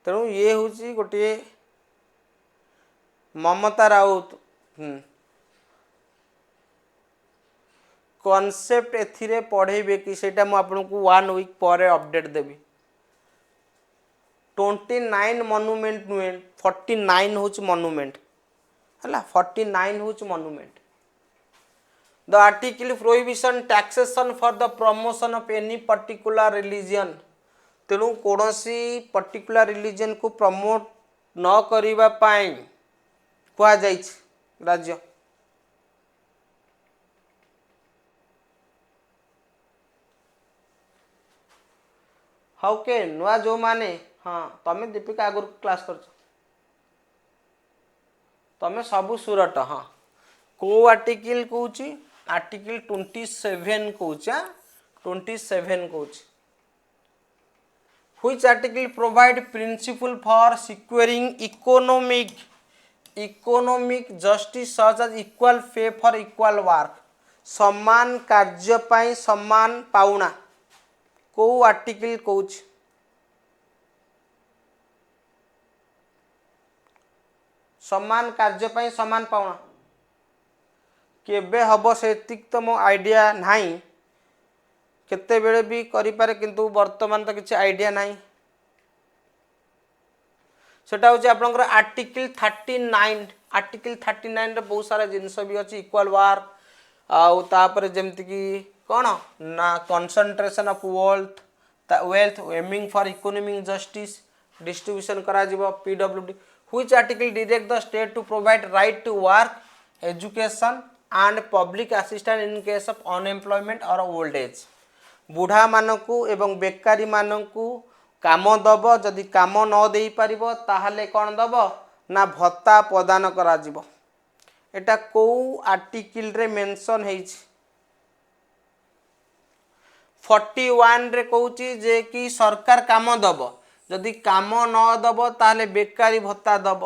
तेणु ये हूँ गोटे ममता राउत कॉन्सेप्ट एथिरे पढ़ेबे कि सेटा मु आपन को 1 वीक पर अपडेट देबी 29 मॉन्यूमेंट नुए 49 होच मॉन्यूमेंट हला 49 होच monument the article prohibition taxation for the promotion of any particular religion तेणु कौनसी पर्टिकुलर रिलीजन को प्रमोट न करिबा पाई कुआ जाइछ राज्य हाउ के नुआ जो माने हाँ तमे दीपिका आगुर क्लास कर तमे सबु सुरट हाँ को आर्टिकल कहूँ आर्टिकल 27 कहूँ 27 कहूँ which article provide principle for securing economic justice such as equal pay for equal work समान कार्य पाई समान पाउना को आर्टिकल कहूँ समान कार्य पाई समान पाउना केबे हबो सेतिक तो मो आइडिया नाही केते बेले भी करि पारे किंतु वर्तमान तो किछि आइडिया नाही सेटा होछि आपनकर आर्टिकल 39 रे बहुत सारा जिंस भी अछि इक्वल वर्क आउ तापर जेमति कि कोन ना concentration of wealth aiming for economic justice distribution करा जिवो PWD which article direct the state to provide right to work education and public assistance in case of unemployment or old age बुढ़ा मानकू एवं बेकारी मानकू काम दब जदि काम न दे पारिबो ताहले कोन दब ना भत्ता प्रदान करा जिवो एटा को आर्टिकल रे मेंशन हेछि 41 रे कहूची जे कि सरकार काम दब जदि काम न दब ताहले बेकारी भत्ता दब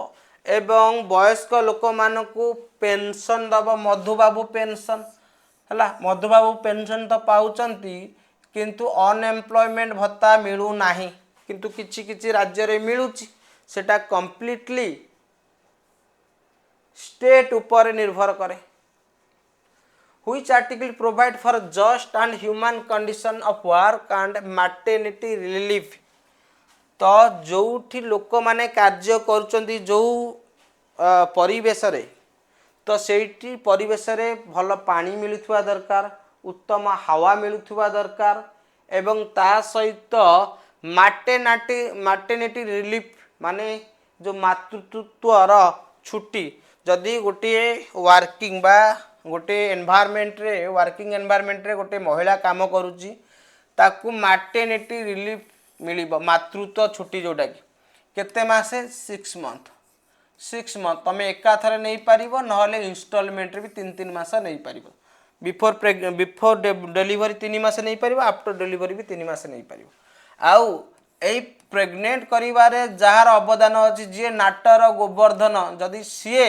एवं वयस्क लोक मानकू पेंशन दब मधुबाबू पेंशन हला मधुबाबू पेंशन तो पाउचंती किंतु अनएम्प्लॉयमेंट भत्ता मिलू नाही किंतु किछि किछि राज्य रे मिलुची सेटा कंप्लीटली स्टेट ऊपर निर्भर करे which article provide for just and human condition of work and maternity relief तो जोठी लोक माने कार्य करूचंती जो परिवेश रे तो सेठी परिवेश रे भल पानी मिलुथुवा दरकार उत्तम हावा मिलुथुवा दरकार एवं ता सहित मैटरनिटी रिलीफ माने जो मातृत्वर छुट्टी जदि गोटे वर्किंग बा गोटे वर्किंग एनवायरनमेंट रे गोटे महिला काम करूची ताकू मैटरनिटी रिलीफ मिलिबो मातृत्व छुट्टी जोटा कि केते मासे 6 मंथ 6 मंथ तुम एका थरे नहीं पारिबो नहले इंस्टॉलमेंट रे भी 3 मास नहीं पारिबो बिफोर डिलीवरी 3 मास नहीं पारिबो आफ्टर डिलीवरी भी 3 मास नहीं पारिबो आउ एई प्रेग्नेंट करिवारे जार अवदान अछि जे नाटर गोवर्धन जदि सीए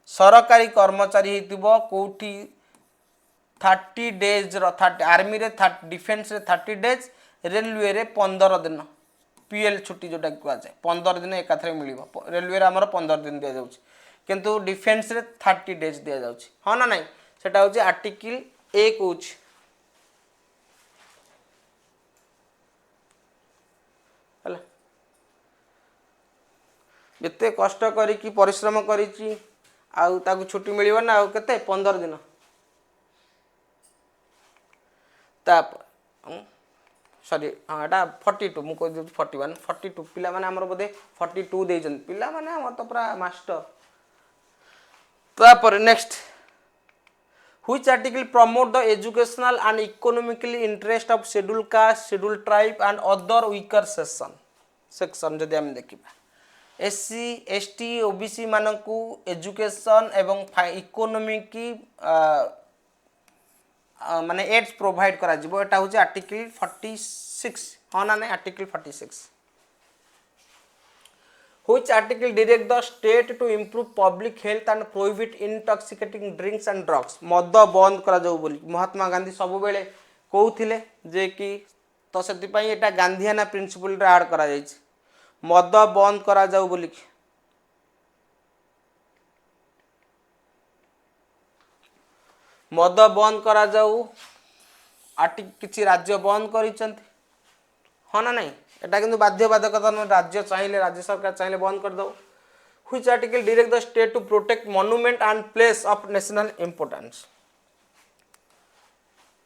सरकारी कर्मचारी हेतिबो कोठी 30 डेज आर्मी रे डिफेन्स रे 30 डेज रेलवे रे 15 दिन पीएल छुट्टी जोटा कह जाए 15 दिन एकाथरे मिलिबो रेलवे रे हमर 15 दिन दिया जाउछि किंतु डिफेन्स रे 30 डेज दिया जाउछि हां ना नहीं सेटा होछि आर्टिकल 1 होछि हला एते कष्ट करी कि परिश्रम करिछि आउ ताकू छुट्टी मिलिबो ना आउ केते 15 दिन ताप सॉरी हाँ एटा 42 मु कह 41 42 पिला माने हमर बोधे 42 देजन पिला माने हमर तो पूरा मास्टर तापर next which article promote the educational and economically interest of schedule caste schedule tribe and other weaker section जदि हम देखिबा एससी एसटी ओबीसी मानकू एजुकेशन एवं इकोनॉमिक की माने एड्स प्रोवाइड करा जिवो एटा होची आर्टिकल 46 हां ना नहीं article 46 which article direct the state to improve public health and prohibit intoxicating drinks and drugs मद बंद करा जाऊ बोली महात्मा गांधी सब बेले कहउथिले जे कि तो सेति पई एटा गांधीयाना प्रिंसिपल रे ऐड करा जाईछि मद बंद करा जाऊ बोली मद बंद करा जाऊ किसी राज्य बंद करिसंती हाँ ना नहीं एटा किंतु बाध्यबाधकता राज्य चाहिए राज्य सरकार चाहिए बंद कर दो which article direct the state to protect monument and place of national importance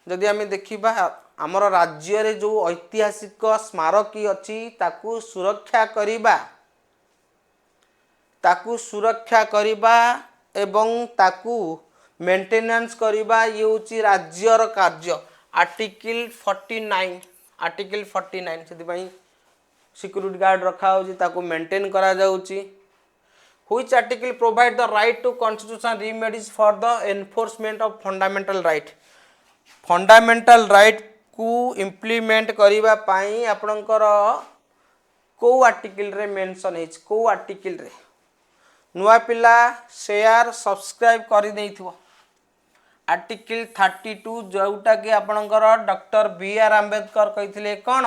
जदि आम देखिबा आमर राज्य रे जो ऐतिहासिक स्मारकी अछि ताकू सुरक्षा करिबा एवं ताकू मेंटेनेंस करिबा ये होची राज्यर कार्य आर्टिकल 49 सेति पई सिक्योरिटी गार्ड रखा होची ताकू मेंटेन करा जाउची which article provide the right to constitution remedies for the enforcement of fundamental right को इम्प्लीमेंट करिबा पाई आपनकर को आर्टिकल रे मेंशन हेच को आर्टिकल रे नुआ पिला शेयर सब्सक्राइब करि देइथिबो आर्टिकल 32 जोटा कि आपनकर डॉक्टर बी आर आंबेडकर कहिथिले कोन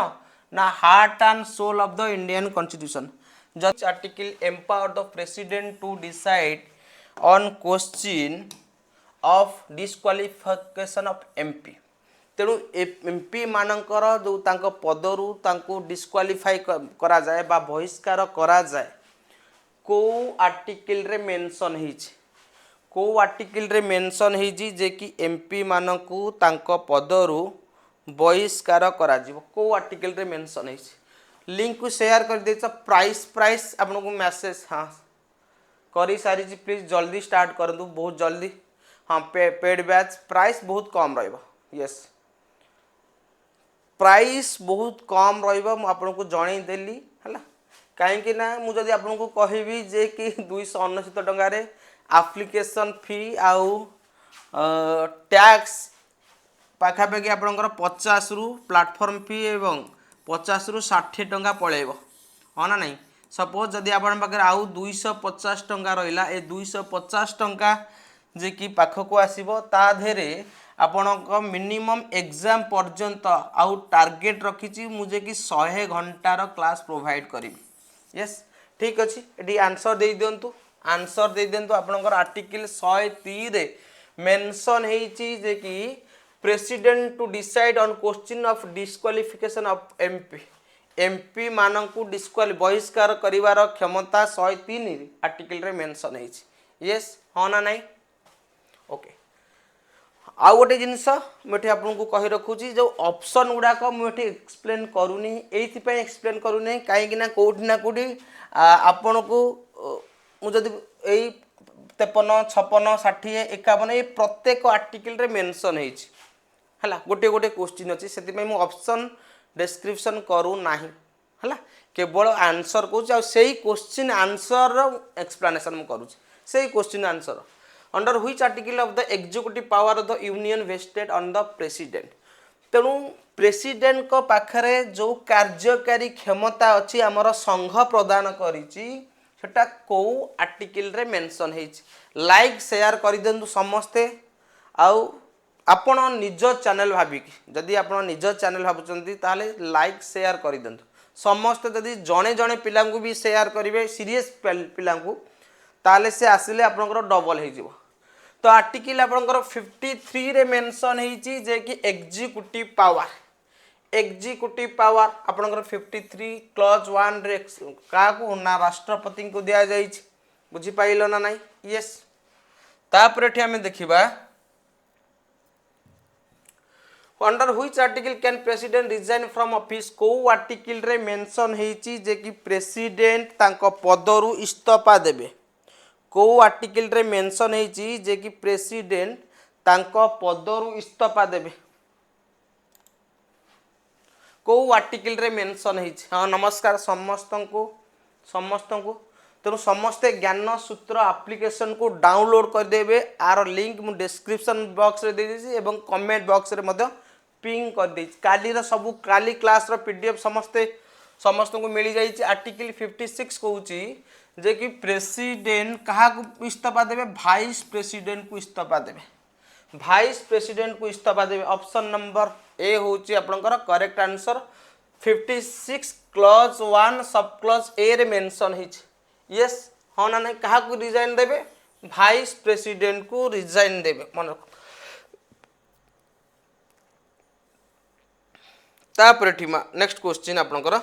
ना heart and soul of the Indian constitution just article empower the president to decide on question of disqualification of MP तेणु एमपी मानकर जो तांको पदरु तांको डिस्क्वालिफाई करा जाए बा बहिष्कार करा जाए को आर्टिकल रे मेंशन हिच को आर्टिकल रे मेंशन हिजी जे कि एमपी मानकू तांको पदरु बहिष्कार करा जिवो को आर्टिकल रे मेंशन हिच लिंक को शेयर कर देछ प्राइस आपनको मैसेज हां करी सारी जी प्लीज जल्दी स्टार्ट कर दू बहुत जल्दी हाँ पेड बैच प्राइस बहुत कम रहिबो यस प्राइस बहुत कम रहिबो म आपनको जणै देली हला काहे कि ना मु जदी आपनको कहिबी जे कि 299 टका रे एप्लिकेशन फी आउ टैक्स पाखा पाखि आपनकर 50 रु प्लेटफॉर्म फी एवं 50 रु 60 टका पळेबो हाँ ना नहीं सपोज जदी आपन पाखर आउ 250 टका रहिला ए 250 टका जे कि पाखको आसीबो ता धेरे आपनको मिनिमम एग्जाम पर्यंत आउ टार्गेट रखिची मुझे कि 100 घंटार क्लास प्रोवाइड करिवि यस ठीक अछि एडी आंसर दे दियंतु आपनकर आर्टिकल 103 रे मेंशन हेची जे कि president to decide on question of disqualification of MP मानकू बहिष्कार करिवार क्षमता 103 आर्टिकल रे मेंशन हेची यस हाँ ना नहीं ओके आउ गोटे जिनस मुझे आपको कही रखुची जो ऑप्शन गुड़ाक मुझे एक्सप्लेन करूनी एइथिपाई एक्सप्लेन करूनी कहीं ना कौटी आपण को मुझे 53 56 60 51 ये प्रत्येक आर्टिकल रे मेंशन है गोटे गोटे क्वेश्चन अच्छी से ऑप्शन डिस्क्रिप्शन करू नाही है केवल आंसर कौच आई क्वेश्चन आंसर एक्सप्लेनेशन मु करूँ से question answer under which article of the executive power of the union vested on the president तेणु प्रेसिडेंट को पाखरे जो कार्यकारी क्षमता अच्छी आमर संघ प्रदान करिछि सेटा को आर्टिकल रे मेंशन हेछि लाइक शेयर कर देंतु समस्ते आउ आपण निज चैनल भाविकी जदि आपण निज चैनल भावुचंती ताले लाइक शेयर कर देंतु समस्ते जदि जणे जणे पिला भी शेयर करेंगे सीरीयस पिला ताले से आसिले आपनकर डबल हो जिवो तो आर्टिकल आपनकर 53 रे मेंशन हेछि जे कि एग्जीक्यूटिव पावर आपनकर 53 क्लॉज 1 रे काकू ना राष्ट्रपति को दिया जाइछि बुझी पाइलो ना नाही यस तापर एठी हमें देखिबा under which article can president resign from office को आर्टिकल रे मेंशन हेछि जे कि प्रेसिडेंट तांको पदरु इस्तीफा देबे को आर्टिकल रे मेंशन हेछि जे कि प्रेसिडेंट तांको पदरु इस्तीफा देबे को आर्टिकल रे मेंशन हेछि हां नमस्कार समस्तंकु तेणु समस्ते ज्ञान सूत्र एप्लिकेशन को डाउनलोड कर देबे आर लिंक मु डिस्क्रिप्शन बॉक्स रे दे देछि एवं कमेंट बॉक्स रे मध्य पिंग कर देछि काली रा सब काली क्लास रो पीडीएफ समस्त को मिल जाइछि आर्टिकल 56 कहूछि जे कि प्रेसिडेंट कहा को इस्तीफा देबे वाइस प्रेसिडेंट को इस्तीफा देबे वाइस प्रेसिडेंट को इस्तीफा देबे ऑप्शन नंबर ए होछि आपनकर correct answer 56 clause 1 sub clause A रे मेंशन हिच यस हाँ ना नहीं कहा को रिजाइन देबे वाइस प्रेसिडेंट को रिजाइन देबे मन रख तापर ठीमा नेक्स्ट क्वेश्चन आपनकर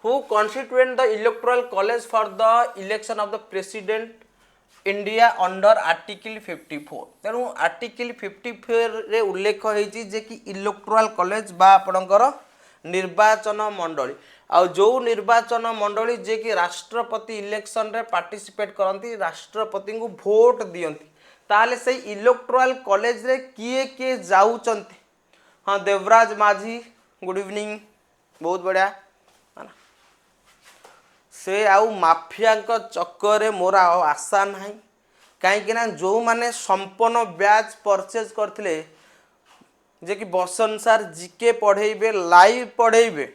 who constituent the electoral college for the election of the president India under article 54 तेणु आर्टिकल 54 रे उल्लेख होइछि जे कि इलेक्टोरल कॉलेज बा आपनकर निर्वाचन मंडली आ जो निर्वाचन मंडली जे कि राष्ट्रपति इलेक्शन रे पार्टिसिपेट करंती राष्ट्रपति को वोट दियंती ताले से इलेक्टोरल कॉलेज रे किए जाउचंती हाँ देवराज माझी गुड इवनिंग बहुत बढ़िया से आउ माफिया चक्कर मोर आशा ना कहीं जो माने संपन्न ब्याज परचेज करथिले जे कि बसन सार जीके पढ़ेबे लाइव पढ़ेबे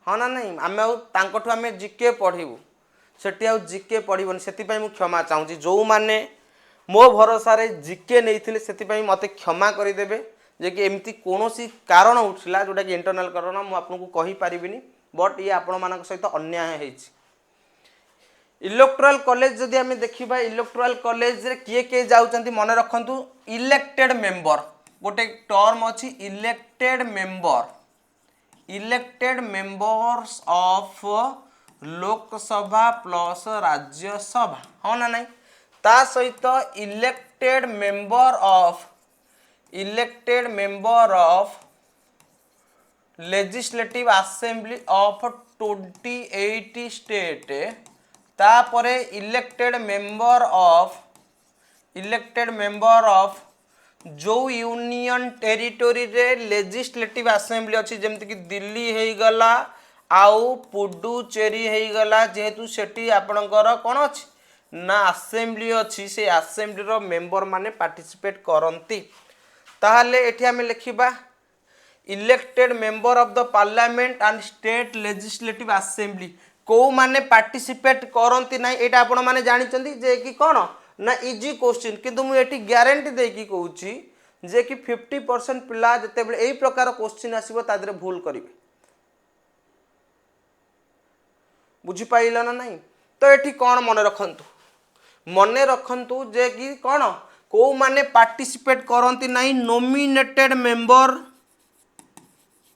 हाँ ना नहीं आम आम जीके पढ़ू सेठी आउ जीके पढ़बनी से क्षमा चाहूँगी जो माने मो भरोसा रे जीके नहीं से मत क्षमा करदेवे जे कि एमती कौन कारण उठला जोटा कि इंटरनल कारण मुझे आपको कही पारिबिनी बट ये आपण मान सहित अन्याय होइछि इलेक्टोरल कॉलेज जदि आम देखा इलेक्टोरल कॉलेज रे किए जाउचंती मन रखंतु इलेक्टेड मेंबर गोटे टर्म अच्छी elected members of Lok Sabha plus Rajya Sabha हाँ ना नहीं ता सहित elected member of legislative assembly of 28 state तापरे इलेक्टेड मेंबर ऑफ जो यूनियन टेरिटोरी रे लेजिस्लेटिव असेंबली अच्छी जमती कि दिल्ली हो गला आउ पुडुचेरी हो गला जेहेतु सेठी आपणकर कौन अच्छी ना असेंबली अच्छी से असेंबली रो मेंबर माने पार्टिसिपेट करती ताहले एठी हमें लिखिबा elected member of the parliament and state legislative assembly को माने पार्टिसिपेट करती ना एटा आपण माने जानिचंदी जे कि कोन ना इजी क्वेश्चन किंतु मु एठी ग्यारंटी दे कि कहूची जे कि 50% पिला जते बेले एई प्रकार क्वेश्चन आसीबो तादरे भूल करिवे बुझी पाइला ना नहीं तो एठी कोन मने रखंतु जे कि कोन को माने पार्टिसिपेट करती ना नॉमिनेटेड मेंबर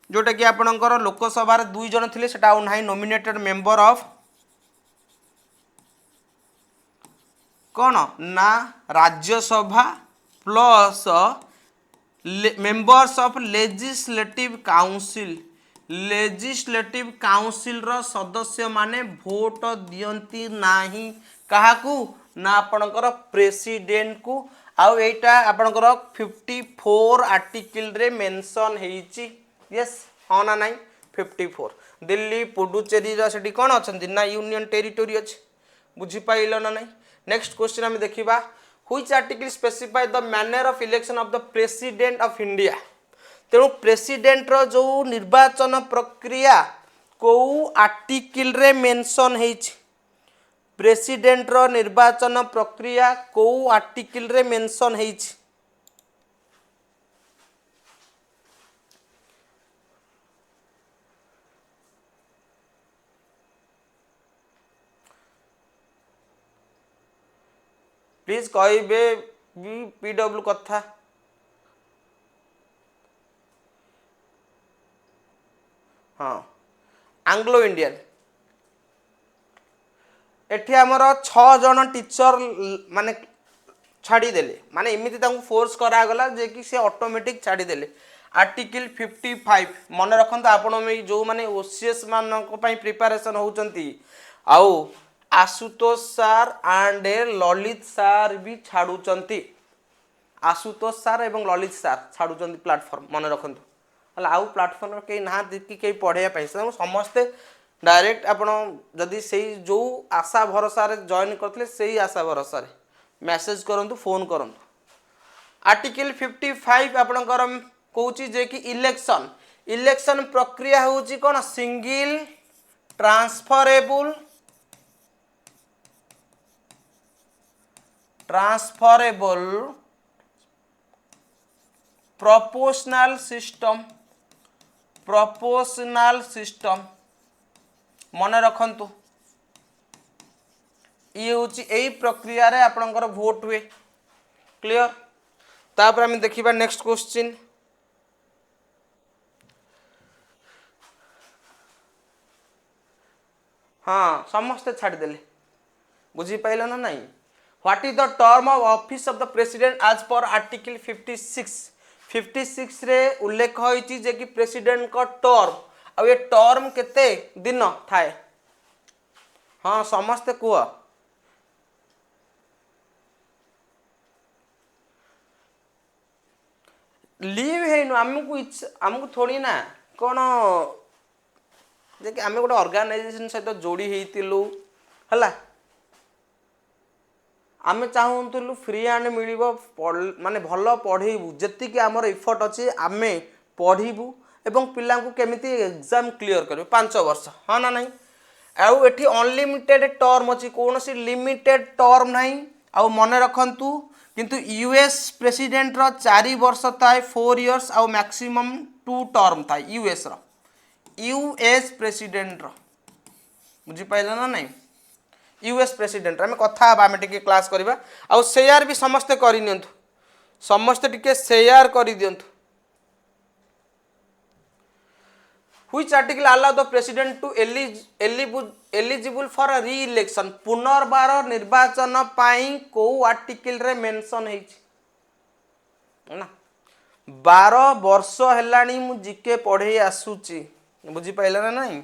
जोटा कि आपणकर लोकसभा 2 जन थिले सेटा आउ नाही नॉमिनेटेड मेंबर ऑफ कौन ना Rajya Sabha plus members of legislative council रो सदस्य माने वोट दियंती नाही काहाकू ना आपणकर प्रेसिडेंट को आउ एटा आपणकर 54 आर्टिकल रे मेंशन हेची यस हाँ ना नहीं 54 दिल्ली पुडुचेरी से कौन अच्छा ना यूनियन टेरिटोरी अच्छे बुझीपाइल ना नहीं। नेक्स्ट क्वेश्चन आम देखा which article specify the manner of election of the president of India. तेणु प्रेसिडेंट रो जो निर्वाचन प्रक्रिया को आर्टिकल रे मेंशन हेछि प्रेसिडेंट रो निर्वाचन प्रक्रिया को आर्टिकल रे मेंशन हेछि प्लीज कहबे पीडब्ल्यू कथा हाँ आंग्लो इंडियन एठी हमर 6 जन टीचर माने छाड़ी देले माने एमिति तांको फोर्स करा गला जे कि से ऑटोमेटिक छाड़ी देले आर्टिकल 55 मन रखंत आपण में जो माने ओसीएस मानक पई प्रिपरेशन होचंती आउ आशुतोष सार एंड ललित सार भी छाड़ुचंती आशुतोष सार एवं ललित सार छाड़ुचंती प्लेटफॉर्म मन रखंतु हला आउ प्लेटफॉर्म के ना देखि के पढ़िया पई समस्ते डायरेक्ट आपण जदि सेही जो आशा भरोसा रे जॉइन करथले सेही आशा भरोसा रे मैसेज करंतु फोन करंतु आर्टिकल 55 आपण करम कहूची जे कि इलेक्शन प्रक्रिया होची कोन सिंगल ट्रांसफरेबल प्रोपोर्शनल सिस्टम मन रखंतु ये होची एई प्रक्रिया रे आपनकर वोट हुए क्लियर। तापर हम देखिबा नेक्स्ट क्वेश्चन हाँ समस्ते छाड़ देले बुझी पाइल ना नहीं। What is the term of office of the president as per article 56 रे उल्लेख होईची जे कि प्रेसिडेंट को टर्म आ ये टर्म केते दिन थाए हाँ समस्ते कुआ लीव है आमको थोड़ी ना कौन जे कि आमे गोटे ऑर्गेनाइजेशन सहित जोड़ी हेतिलु हला आमे चाहूलु फ्री एंड मिलिबो माने भल पढ़ेबू जति कि हमर एफर्ट अछि आमे पढ़िबू एवं पिला को केमिति एग्जाम क्लियर करू 5 वर्ष हाँ ना नहीं आउ एठी अनलिमिटेड टर्म अछि कोनोसी लिमिटेड टर्म नहीं आउ मन रखंतु किंतु यूएस प्रेसिडेंट रो 4 वर्ष थाए 4 इयर्स आउ मैक्सिमम 2 टर्म थाए यूएस प्रेसिडेंट रो बुझी पाइला ना नहीं यूएस प्रेसिडेंट आम कथा आम टे क्लास करवा आउ शेयर भी समस्ते करनियंतु समस्ते टिके शेयर कर दियंतु which article allow the president to eligible for reelection पुनर्बार निर्वाचन पाई को आर्टिकल रे मेंशन हेछि ना 12 वर्ष हेलानी मु जीके पढ़े आसुची बुझी पाइला ना नहीं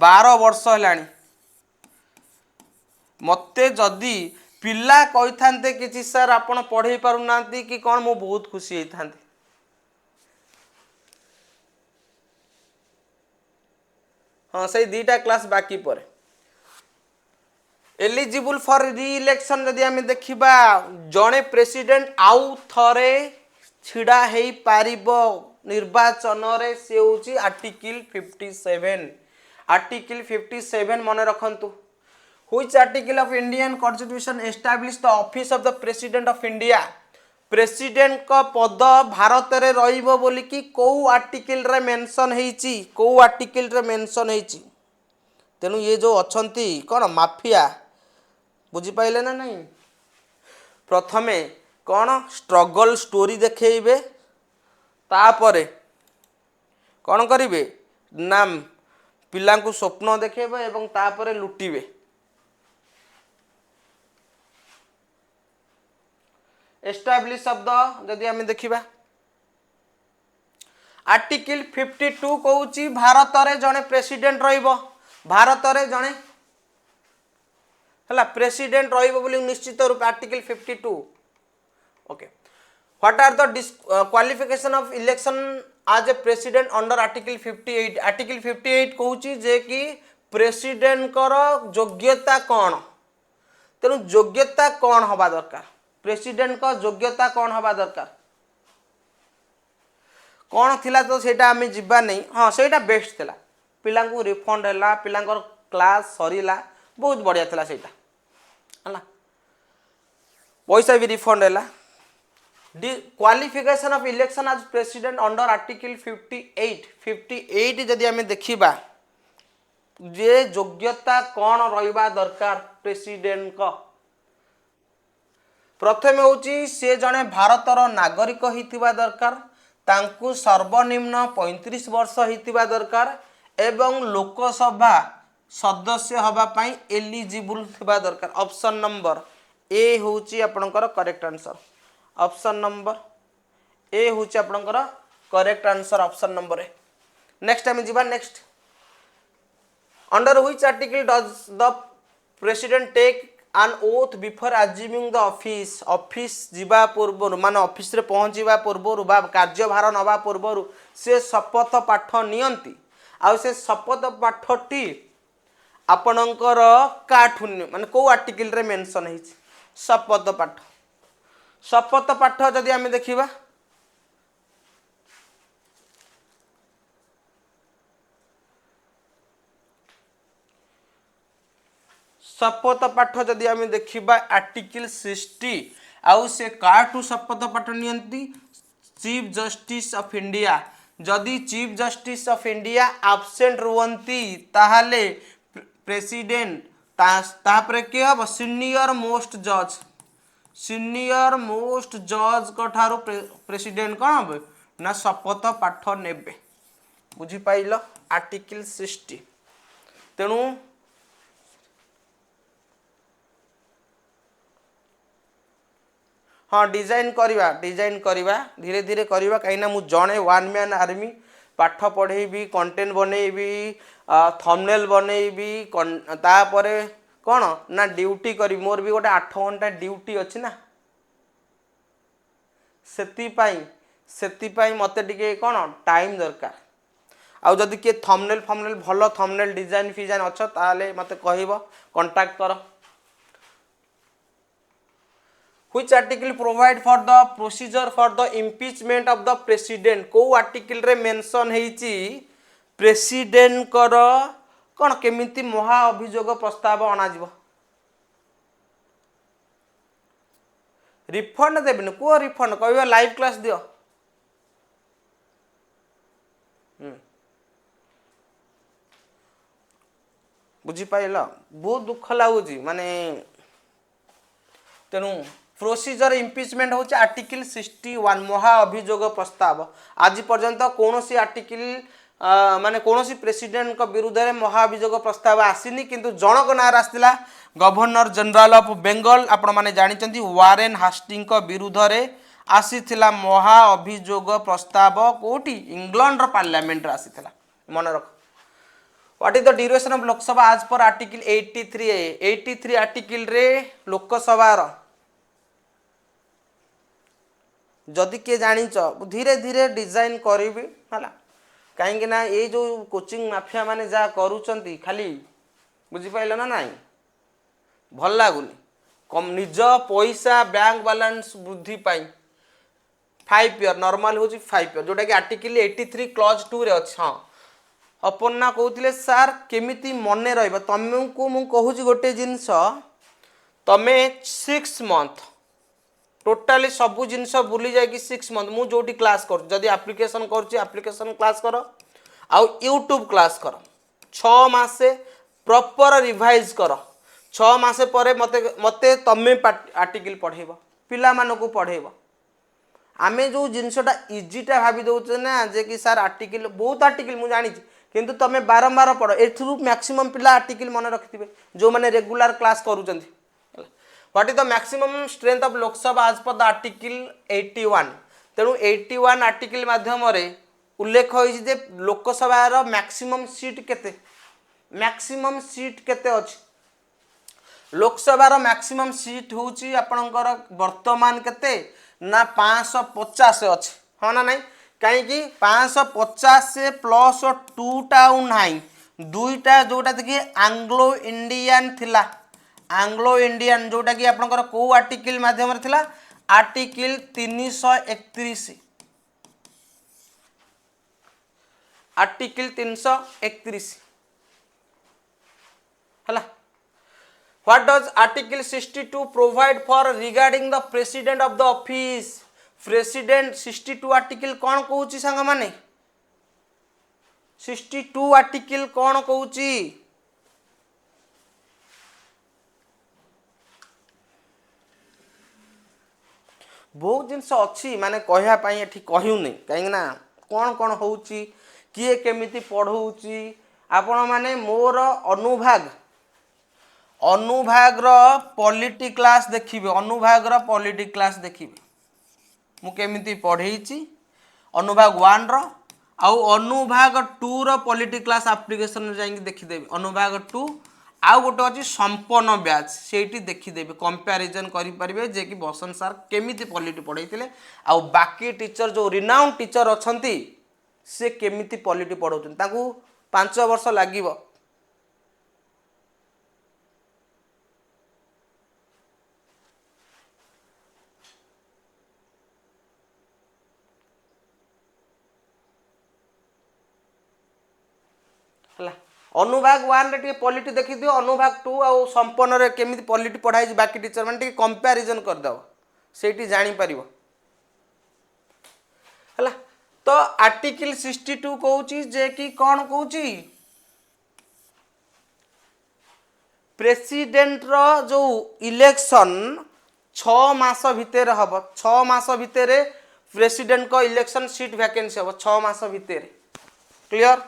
12 वर्ष हेलानी मते जदि पिला कही थांते कि सर आपण पढ़े पारु नांती कि कौन मु बहुत खुशी होई थांती हाँ से 2टा क्लास बाकी पर एलिजिबल फॉर री इलेक्शन जदि आम देखिबा जड़े प्रेसिडेंट आउ थरे छिड़ा हेई पारिबो निर्वाचन रे से होची आर्टिकल 57 मन रखंतु which article of Indian constitution establish the office of the president of India president का पद भारत रे रहिबो बोली कि को आर्टिकल रे मेंशन हेछि तेनु ये जो अछंती कोन माफिया बुझी पाइले ना नहीं प्रथमे कोन स्ट्रगल स्टोरी देखेइबे तापरे कोन करिवे नाम पिलांकु स्वप्न देखेबे एवं तापरे लुटिबे एस्टैब्लिश शब्द जदि आम देखिबा आर्टिकल 52 कहूची भारत रे जने प्रेसिडेंट रहिबो भारत रे जने हला प्रेसिडेंट रहिबो बोली निश्चित रूप article 52 okay what are the qualification of election as a president under article 58 article 58 कहूँ जे कि प्रेसिडेंट कर योग्यता कौन तेणु योग्यता कौन हवा दरकार प्रेसिडेंट का योग्यता कौन हवा दरकार कौन थिला तो सेटा आमे जिबा नहीं हाँ सेटा बेस्ट थिला पिला को रिफंड हैला पिला क्लास सरीला बहुत बढ़िया थिला सेटा हला पैसा भी रिफंड हैला qualification of election as president under article 58 जदि आमे देखिबा जे योग्यता कौन रहिबा दरकार प्रेसिडेंट को प्रथम होची से जने भारतर नागरिक हितिबा दरकार तांकु सर्वनिम्न 35 वर्ष हितिबा दरकार एवं लोकसभा सदस्य हवा पाई एलिजिबल थिबा दरकार ऑप्शन नंबर ए होची आपनकर correct answer option number A होची आपनकर correct answer option number A next हम जीवा next under which article does the president take an oath before assuming the office जीवा पूर्व माने ऑफिस रे पहुंचीबा पूर्व बा कार्यभार नवा पूर्व से शपथ पाठ नियंती आ से शपथ पाठटी आपणकर काठू माने को आर्टिकल रे मेंशन है शपथ पाठ जदि आमे देखिबा शपथ पाठ जदि आमे देखिबा आर्टिकल 60 आउ से काठू शपथ पाठ नियंती चीफ जस्टिस ऑफ इंडिया जदि chief justice of India absent रुवंती ताहाले प्रेसिडेंट तापरे के हम सीनियर मोस्ट जज को ठारो प्रेसिडेंट कौन हम ना शपथ पाठ नेबे बुझी पाइल आर्टिकल 60 तेणु हाँ डिजाइन करवा धीरे धीरे करवा कहीं मु जड़े वन मैन आर्मी पाठ पढ़ेबी कंटेंट बनईबी थंबनेल बनईबी तापरे कौन ना ड्यूटी करी मोर भी गोटे 8 घंटा ड्यूटी अच्छी ना सेति मते टिके कौन टाइम दरकार आउ जदि किए थंबनेल भल थंबनेल डिजाइन फिजाइन अच्छ ताले मते कहबो कांटेक्ट कर Which article provide for the procedure for the impeachment of the president को आर्टिकल रे मेंशन हेची प्रेसिडेंट कर कौन केमिति महा अभियोग प्रस्ताव अना जीवो रिफंड देबन को रिफंड कहबो लाइव क्लास दियो बुझी पाइल बहुत दुख लागुची माने तेणु प्रोसीजर इम्पिचमेंट होचे आर्टिकल 61 महा अभियोग प्रस्ताव आज पर्यंत कौन सी आर्टिकल माने कौन सी प्रेसिडेंट को विरुद्ध में महा अभियोग प्रस्ताव आसीनी किंतु जनक नार आसला गवर्नर जनरल ऑफ बेंगल आपण माने जानिचंती वारेन हास्टिंग को विरुद्ध रे आसीथिला महा अभियोग प्रस्ताव कोठी इंग्लैंड रो पार्लियामेंट रे आसीथिला मन रख what is the duration of Lok Sabha आज पर आर्टिकल 83 आर्टिकल रे लोकसभा रो जदि किए जानिच धीरे धीरे डिजाइन करी है कहीं ना ये जो कोचिंग माफिया माने जा करूचंती खाली बुझी पाइल ना नहीं भल लागुनी कम निज पैसा बैंक बैलेंस वृद्धि पाई 5 ईयर नॉर्मल हो 5 ईयर जोटा कि आर्टिकल 83 क्लॉज 2 रे अछि हां अपन ना कहउतिले सर केमिति मने रहबो तुमको मु कहूची गोटे जिंस तमे 6 मंथ टोटाली सबू जिनस बुली जाए कि 6 मंथ मु जोटी क्लास कर जदि एप्लिकेशन करूची एप्लिकेशन क्लास कर आउ यूट्यूब क्लास कर 6 मासे प्रॉपर रिवाइज कर 6 मासे परे मते तमे आर्टिकल पढ़ेबो पिला मानको पढ़ेबो आमे जो जिनसटा इजीटा भाबी दउछ ना जे कि सर आर्टिकल बहुत आर्टिकल मु जानि किंतु तमे बारंबार पढ़ एथरु मैक्सिमम पिला आर्टिकल मन रखिथिबे जो माने रेगुलर क्लास करूचंती what is the maximum strength of Lok Sabha आज पर द आर्टिकल 81 तेणु 81 आर्टिकल माध्यम रे उल्लेख होइछि जे लोकसभा रो मैक्सिमम सीट केते अछि लोकसभा रो मैक्सिमम सीट होउछि आपनकर वर्तमान केते ना 550 अछि हां ना नहीं कहीं 550 प्लस 2टा नाइन दुईटा जोटा देखिए आंग्लो इंडियन थिला आंग्लो इंडियन जोटा कि आपनकर को आर्टिकल माध्यम रे थिला आर्टिकल 331 आर्टिकल 331 हला what does article 62 provide for regarding the president of the office president 62 article कौन कहूँ सांग माने 62 आर्टिकल कौन कहूँ बहुत जिनस अच्छी माने कहवाई कहूनी कहीं कौन कौन हो किए केमिति पढ़ाऊँगी आपण माने मोर अनुभाग अनुभाग पॉलिटी क्लास देखिए अनुभाग पॉलिटी क्लास देखिए मु केमिति पढ़ेची अनुभाग 1 आउ अनुभाग 2 पॉलिटी क्लास एप्लिकेशन जाइए देखीदेवी अनुभाग 2 आउ गोटे अच्छी संपन्न ब्याच से देखीदेवी कंपैरिजन करेंगे जे कि बसंत सार केमिति पॉलिटी पढ़ाई आउ बाकी टीचर जो रिनाउंड टीचर अच्छा से केमिति पॉलिटी पढ़ाऊँ 5 वर्ष लगे अनुभाग 1 रे पॉलिटी देखी दियो अनुभाग 2 आउ संपन्न रे केमिति पॉलिटी पढ़ाई बाकी टीचर माने कंपैरिजन कर दो सेठी जानी परिबो हला तो आर्टिकल 62 कहूची जे कि कौन कहूची प्रेसिडेंट रो जो इलेक्शन 6 मास भितर हबो 6 मास भितर प्रेसिडेंट को इलेक्शन सीट वैकेंसी हबो 6 मास भितर क्लियर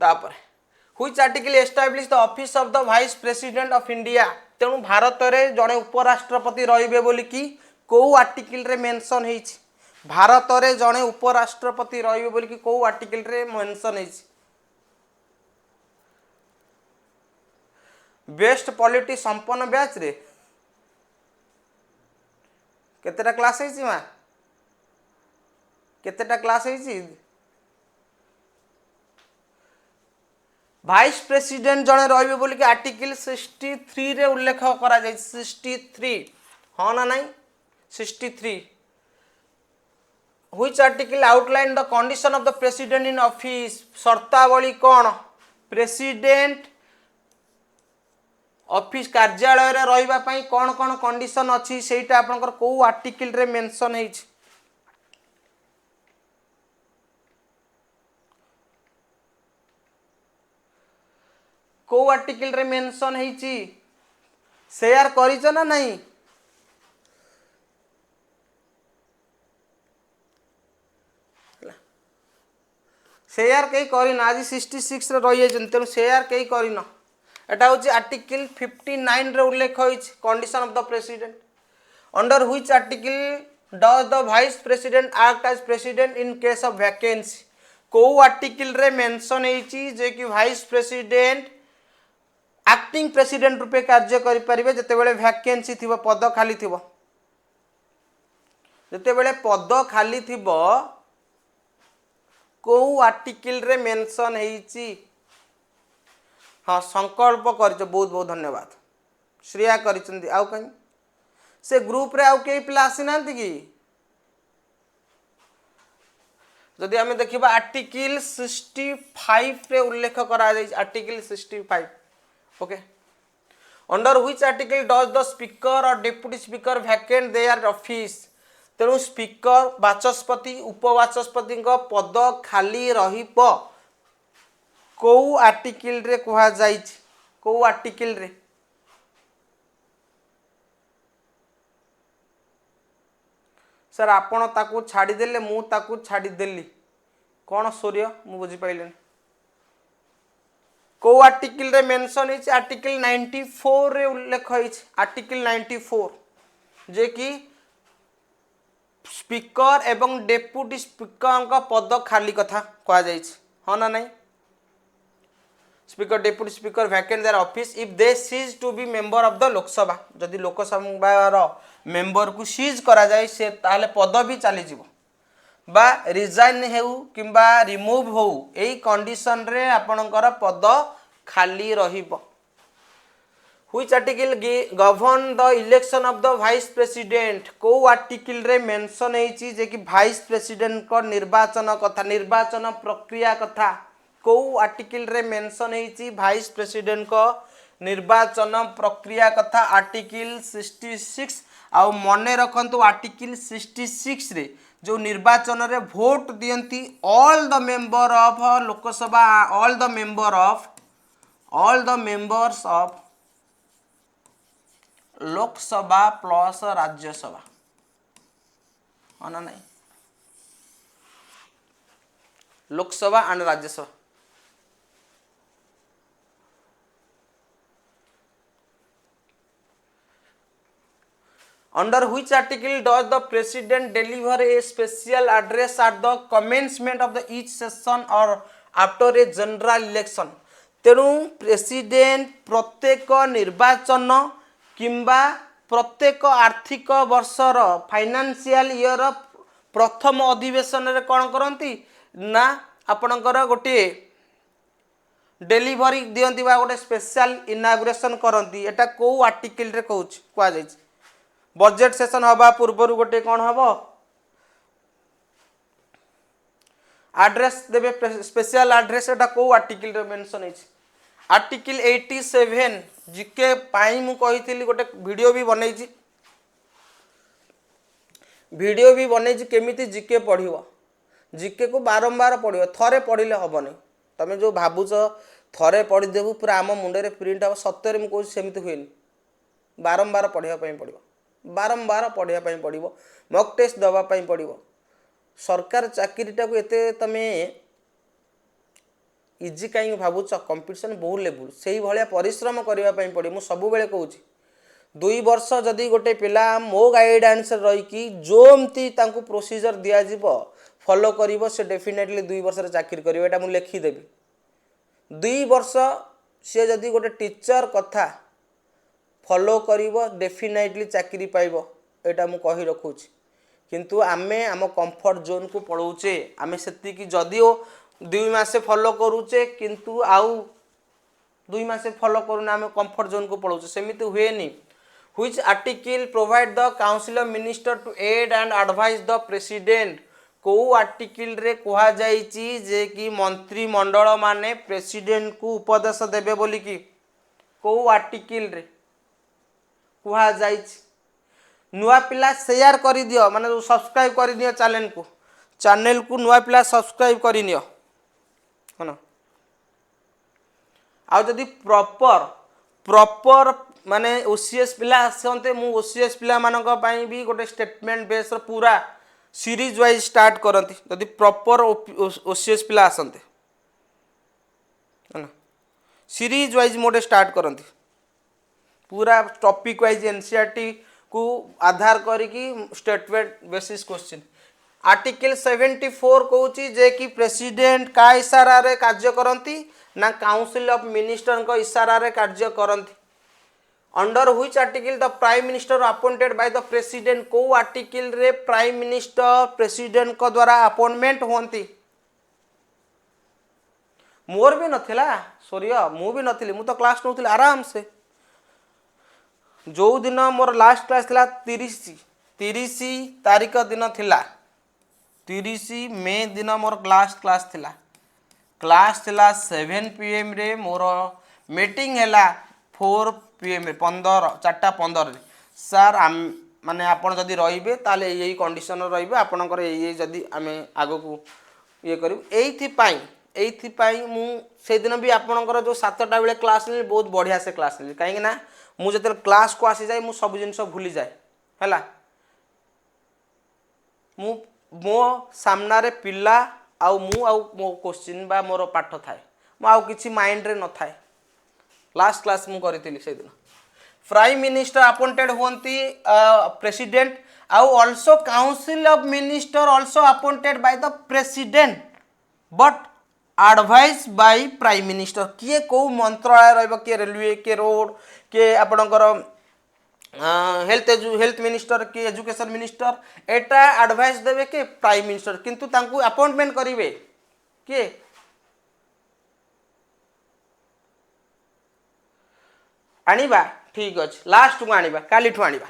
तापर which article establish the office of the vice president of India तेणु भारत में जड़े उपराष्ट्रपति रहिबे बोली कि को आर्टिकल रे मेंशन हेछि भारत में जड़े उपराष्ट्रपति रहिबे बोली कि को आर्टिकल रे मेंशन हेछि बेस्ट पॉलिटी संपन्न बैच रे केतेटा क्लास हेछि मा केतेटा क्लास हेछि भाइस प्रेसिडेंट जड़े रहिबे बोली कि आर्टिकल 63 रे उल्लेख करा जाय 63 हाँ ना नहीं 63 which article outline the condition of the president in office शर्तावली कौन प्रेसिडेंट ऑफिस कार्यालय रे रहिबा पई कौन कौन कंडीशन अछि सेटा आपनकर को आर्टिकल रे मेंशन हेछि को आर्टिकल रे मेंशन हेछि शेयर करिछ ना नहीं शेयर कई करिन आज 66 रे रहि जायछन तेनु शेयर कई करिन एटा होछि आर्टिकल 59 रे उल्लेख होइछ condition of the president under which article does the vice president act as president in case of vacancy को आर्टिकल रे मेंशन हेछि जे कि वाइस प्रेसिडेंट एक्टिंग प्रेसिडेंट रूपे कार्य करि परिबे जते बेले वैकेंसी थिबो पद खाली थिबो जते बेले पद खाली थिबो को आर्टिकल रे मेंशन हेछि हाँ संकल्प कर बहुत बहुत धन्यवाद श्रेया करिसंती आउ कहीं से ग्रुप रे आउ के पिला आसी नांती कि जदि आमे देखिबा आर्टिकल 65 रे उल्लेख करा जाय article 65 okay under which article does the speaker और deputy speaker vacant their office तेणु स्पीकर बाचस्पति उपबाचस्पति पद खाली रहिबो को आर्टिकल रे कहा जाइछ को आर्टिकल रे सर आपण ताकू छाड़ी देले मु ताकू छाड़ी देली कौन सूर्य मु बुझी पाइलेनी को आर्टिकल रे मेंशन है आर्टिकल 94 रे उल्लेख है आर्टिकल 94 जे कि स्पीकर एवं डेप्यूटी स्पीकर का पद खाली कथा कहा जाय हाँ ना नहीं speaker deputy speaker vacant their office if they cease to be member of the Lok Sabha जदि लोकसभा मेंबर को सीज करा जाए से ताले पद भी चली जीवो बा रिजाइन हेउ किंबा रिमूव हो एई कंडीशन रे आपणकर पद खाली रहिबो which article govern the election of the vice president को आर्टिकल रे मेंशन हेची जे कि वाइस प्रेसिडेंट को निर्वाचन कथा निर्वाचन प्रक्रिया कथा को आर्टिकल रे मेंशन हेची वाइस प्रेसिडेंट को निर्वाचन प्रक्रिया कथा आर्टिकल 66 आ मने रखंतु आर्टिकल 66 रे जो निर्वाचन रे वोट दियंती all the member of Lok Sabha all the members of Lok Sabha plus Rajya Sabha हाँ ना नहीं Lok Sabha and Rajya Sabha under which article does the president deliver a special address at the commencement of the each session or after a general election तेणु president प्रत्येक निर्वाचन किंबा प्रत्येक आर्थिक वर्षर financial year प्रथम अधिवेशन रे कौन करती ना आपणकर गोटे डेलीवरी दियंती बा गोटे स्पेशल इनागुरेशन करती एटा को आर्टिकल रे कहूछ कहा जाय बजेट सेशन हवा पूर्व गोटे कौन हम आड्रेस देवे स्पेशल आड्रेस एटा को आर्टिकल रे मेंशन है आर्टिकल 87 जीके पाई मु कहितली गोटे वीडियो भी बनेछि केमिति जीके पढ़िबो जीके को बारंबार पढ़िबो थरे पढ़िले हबनी तमे जो भाबुछ थरे पढ़ी देबु पूरा आम मुंडे रे प्रिंट अब सत्तर मु कहू सेमिति हुएनी बारंबार पढ़िया पई पड़िबो बारंबार पढ़िया पई पड़िबो मॉक टेस्ट दबा पई पड़िबो सरकार चाकरीटा को एते तमे इजी कहीं भावुच कंपटीशन बहु लेवल से भाया परिश्रम करने पड़े मुझे सब बेले कहूँ 2 वर्ष जदि गोटे पिला मो गाइडेंस रहीकि जोमती प्रोसीजर दिज्व फॉलो करिवो से डेफिनेटली 2 वर्ष चाकरी करिवो एटा मु लिखिदेवी 2 वर्ष सी जदि गोटे टीचर कथा फॉलो करिवो डेफिनेटली चाकरी पाइबो एटा मु कहि रखुची किंतु आमे आम कंफर्ट जोन को पढ़ौचे आमे सेति कि जदिओ 2 मासे फॉलो करूचे किंतु आउ 2 मासे फॉलो करूना आमे कंफर्ट जोन को पढ़ौचे सेमिति हुए नी which article provide the council of minister to aid and advise the president को आर्टिकल रे कहा जाइछि जे कि मंत्री मंडल माने प्रेसिडेंट को उपदेश देबे बोली कि को आर्टिकल रे कहा जाइछि नुआ पिला शेयर करि दियो माने सब्सक्राइब करि दियो चैनल को नुआ पिला सब्सक्राइब करि नियो हना आ जदि प्रॉपर माने ओसीएस पिला आसते मु ओसीएस पिला मानक पई भी गोटे स्टेटमेंट बेस पूरा सीरीज वाइज स्टार्ट करती जदि प्रॉपर ओसीएस पिला आसते हना सीरीज वाइज मोटे स्टार्ट करती पूरा टॉपिक वाइज एनसीईआरटी को आधार करिकी स्टेटमेंट बेसिस क्वेश्चन आर्टिकल 74 कहूँ जे कि प्रेसिडेंट का इशारा रे कार्य करती ना काउंसिल ऑफ मिनिस्टर को इशारा रे कार्य करती under which article the prime minister appointed by the president को आर्टिकल रे प्राइम मिनिस्टर प्रेसिडेंट को द्वारा अपॉइंटमेंट होती मोर भी नथिला सूर्य मु भी नथिली मु तो क्लास नउथिली आराम से जो दिन मोर लास्ट क्लास थिला 30 तारीख दिन थिला 30 मे दिन मोर क्लास थिला 7 PM रे मोर मीटिंग हैला 4 PM रे 4:15 रे सर माने आपण जदि रहिबे ताले यही कंडीशन रहिबे आपणकर ये जदि आमे आगो को ये करिव एथि पाई मु से दिन भी आपणकर जो 7टा बेले क्लास ले बहुत बढ़िया से क्लास ले काहे ना मु जते क्लास को आसी जाय मु सब जिंस भूली जाय हैला मु मो सामना पिला आउ मु आउ मो क्वेश्चन बा मोर पाठ थाए मु आउ किछि माइंड रे न थाए लास्ट क्लास मु करितली से दिन प्राइम मिनिस्टर अपॉइंटेड होंती प्रेसिडेंट आउ also council of minister also appointed by the president but advice by prime minister किए को मंत्रालय रहबो के रेलवे के रोड के आपणकर हेल्थ मिनिस्टर के एजुकेशन मिनिस्टर एटा एडवाइस देवे के प्राइम मिनिस्टर किंतु तांकु अपॉइंटमेंट करिवे के आनिबा ठीक अछि लास्ट को आनिबा काली ठु आनिबा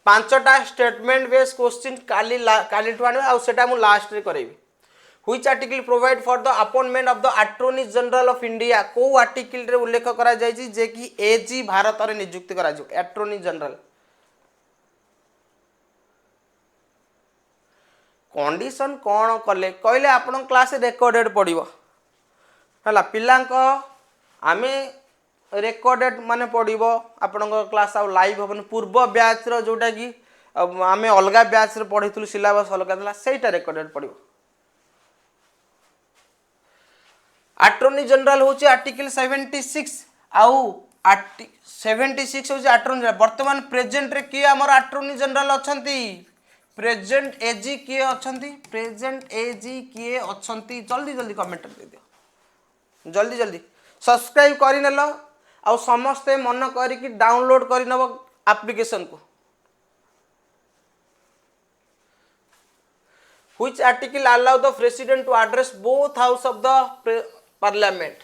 पांचटा स्टेटमेंट बेस क्वेश्चन काली ठु आनिबा आ सेटा मु लास्ट रे करैबी which article provide for the appointment of the attorney general of India को आर्टिकल रे उल्लेख करा जाय छी जे कि एजी भारत रे नियुक्त करा जो अटॉर्नी जनरल कंडीशन कौन कले कहले आपण क्लास रिकॉर्डेड पड़िबो हला पिलांक आमे रिकॉर्डेड माने पड़िबो आपण क्लास आ लाइव होबन पूर्व बैच रो जोटा कि आमे अलगा बैच रे पढितलु सिलेबस अलगा दला सेटा रिकॉर्डेड पड़िबो अटॉर्नी जनरल होची आर्टिकल 76 आउ 76 होची अटॉर्नी जनरल वर्तमान प्रेजेंट रे की हमर अटॉर्नी जनरल अछंती प्रेजेंट एजी किए अछंती प्रेजेंट एजी किए अछंती जल्दी जल्दी कमेंट दे दियो जल्दी जल्दी सब्सक्राइब करि नेलो आ समस्ते मन करी कि डाउनलोड करि नबो एप्लीकेशन को which article allow the president to address both house of the parliament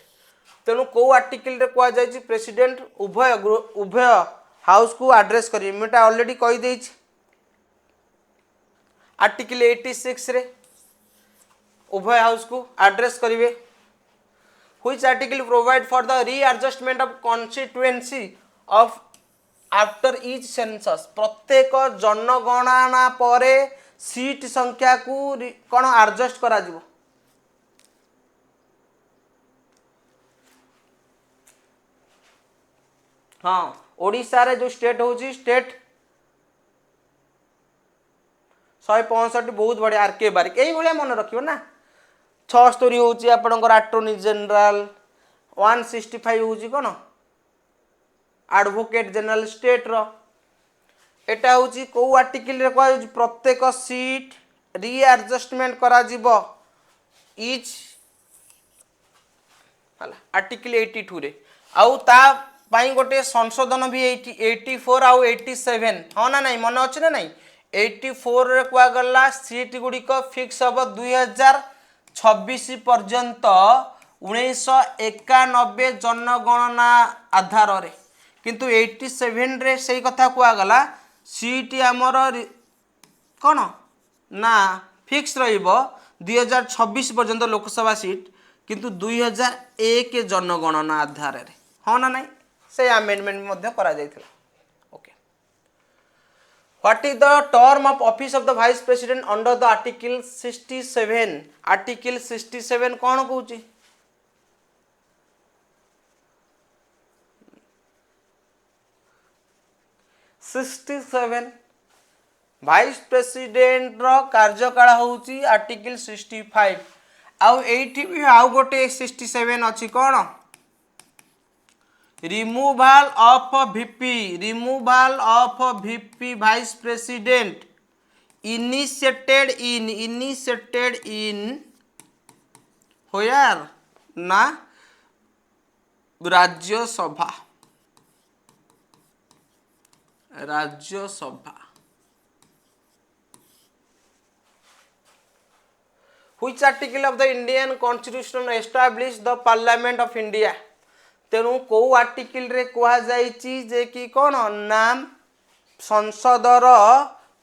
तेणु को आर्टिकल रे को जाय छी प्रेसिडेंट उभय हाउस को एड्रेस करी मेटा ऑलरेडी कहि देई छी आर्टिकल 86 रे उभय हाउस को एड्रेस करिवे which article provide for the readjustment of constituency of after each census प्रत्येक जनगणना परे सीट संख्या को कौन एडजस्ट करा जिवो हाँ ओडिशा रे जो स्टेट होची स्टेट 165 बहुत बढ़िया आरके बारिक एई भलिया मन रखियो ना 76 होची आपनकर अटॉर्नी जनरल 165 होची कोन एडवोकेट जनरल स्टेट रो एटा होची को आर्टिकल रे को प्रत्येक सीट रीएडजस्टमेंट करा जिवो ईच हला आर्टिकल 82 रे आउ ता पाई गोटे संशोधन भी 84 आउ 87 हाँ ना नहीं मन अच्छे ना नहीं 84 रे कुआ गला सीट गुड़िक फिक्स हम 2026 पर्यंत 1991 जनगणना आधार रे किंतु 87 रे सही कथा कुआ गला सीट आमर कौन ना फिक्स रहिबो 2026 पर्यंत लोकसभा सीट किंतु 2001 जनगणना आधार रे हाँ ना नहीं से अमेंडमेंट मध्ये करा जायथिला okay what is the term of office of the vice president under the article 67 कौन कहूची वाइस प्रेसिडेंट रो कार्यकाल होची आर्टिकल 65 आउ एठी भी आउ गोटे 67 अछि कोन removal of VP vice president initiated in होयर ना Rajya Sabha Which article of the Indian Constitution establish the Parliament of India तेणु को आर्टिकल रे कहा जाइछि जे कि कोन नाम संसदर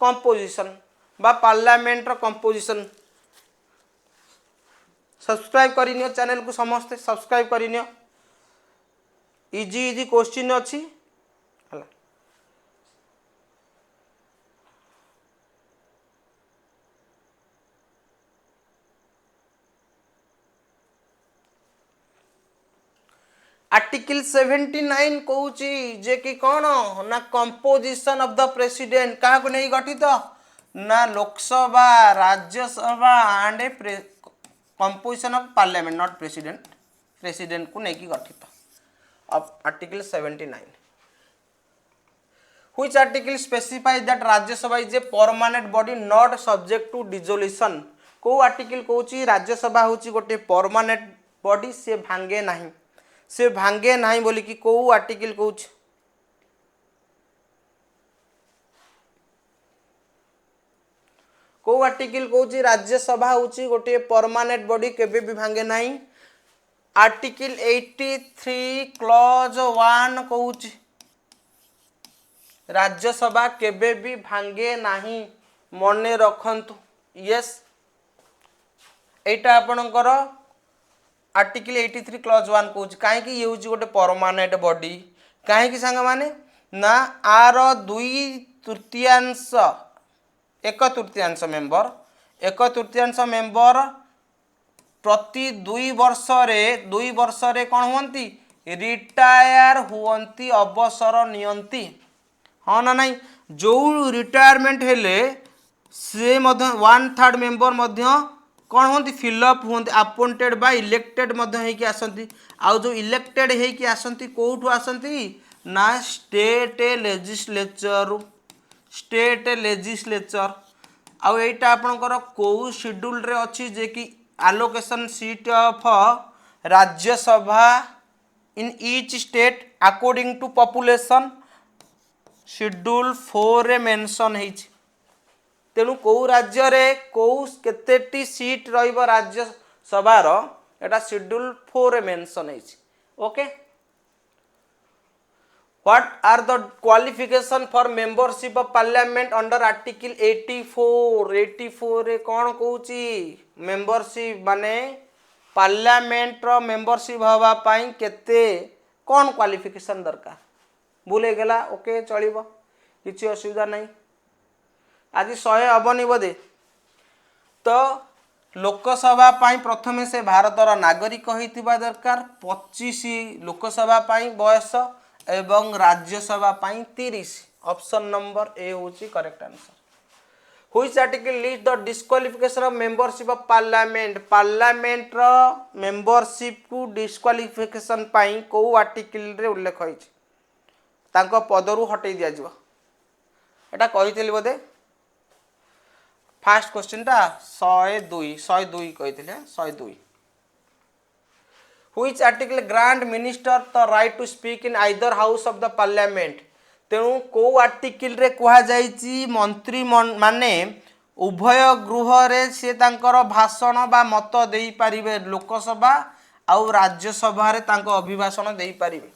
कंपोजिशन बा पार्लियामेंट रो कंपोजिशन सब्सक्राइब करिनियो चैनल को समस्त सब्सक्राइब करिनियो इजी क्वेश्चन अछि हला आर्टिकल 79 कहूची जे कि कौन ना कंपोजिशन ऑफ द प्रेसिडेंट क्या को नहीं गठित ना Lok Sabha Rajya Sabha and composition of parliament not president president को लेकिन गठित of article 79 which article specifies that Rajya Sabha is a permanent body not subject to dissolution को आर्टिकल कहूँ राज्यसभा हूँ गोटे परमानेंट बॉडी से भांगे नहीं से भांगे नहीं बोली कि को आर्टिकल कहूँ को आर्टिकल कहूँ राज्यसभा हूँ गोटे परमानेंट बॉडी केबे भी भांगे नहीं आर्टिकल 83 क्लॉज 1 कहूँ राज्यसभा केबे भी भांगे नहीं मने रखंतु यस एटा आपणकर आर्टिकल 83 क्लॉज 1 कहूँ कहीं ये हूँ गोटे परमानेंट बॉडी कहीं सांग माने ना आर 2/3 1/3 मेंबर प्रति 2 वर्ष रे कौन हुंती रिटायर हुंती अवसर नियंती हाँ ना नहीं जो रिटायरमेंट हेले से 1/3 मेंबर कौन होती फिलअप होती अपॉइंटेड बा इलेक्टेड होइकी आसंती आउ जो इलेक्टेड होइकी आसंती कोठू आसंती ना स्टेट लेजिस्लेचर आउ एटा आपनकर को शेड्यूल रे अछि जे कि allocation seat of Rajya Sabha in each state according to population schedule 4 रे मेंशन हेछि तेणु कौ राज्य रे कौ केतेटी सीट रहिबो राज्यसभा रो एटा शेड्यूल 4 रे मेंशन हेछि okay What are the qualification for membership of parliament under article 84 रे कौन कहूची मेंबरशिप माने पार्लियामेंट रो मेंबरशिप हवा पाई केते कौन क्वालिफिकेशन दरकार भूले गला ओके चलिबो किछि असुविधा नहीं आज 100 हबनी बोधे तो लोकसभा पाई प्रथमे से भारतर नागरिक होइतिबा दरकार 25 लोकसभा पाई बयस एवं राज्यसभा पाई 30 ऑप्शन नंबर ए होची correct answer which article list the disqualification of membership of parliament रो मेंबरशिप को डिस्क्वालिफिकेशन पाई को आर्टिकल रे उल्लेख होइछि तांको पदरु हटै दिया जिवो एटा कहितली बोधे फास्ट क्वेश्चन टा 102 कहितले 102 Which article grant minister the right to speak in either house of the parliament तेणु को आर्टिकल रे कहा जाइछि मंत्री माने उभय गृह रे से तांकर भाषण बा मत देई परिबे लोकसभा आउ राज्यसभा रे तांको अभिभाषण देई परिबे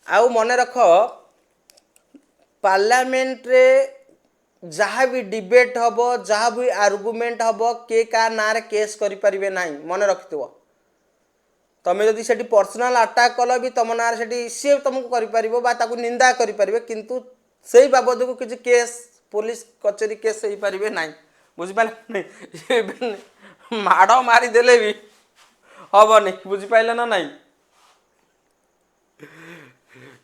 आउ मने रख पार्लियामेंट रे जहाँ भी डिबेट हम जहाँ भी आर्गुमेंट हम के का ना रे केस करि परिबे नाही मने रखिथबो तमे जदि सेठी पर्सनल अटैक कल भी तुम ना सेठी सी तुमको करि परिबो बा ताकू निंदा करि परिबे किंतु सेही बाबद को किछि केस पुलिस कचेरी केस होई परिबे नाही बुझि पाले नै माड़ मारी देले भी हबनी बुझि पाइले ना नाही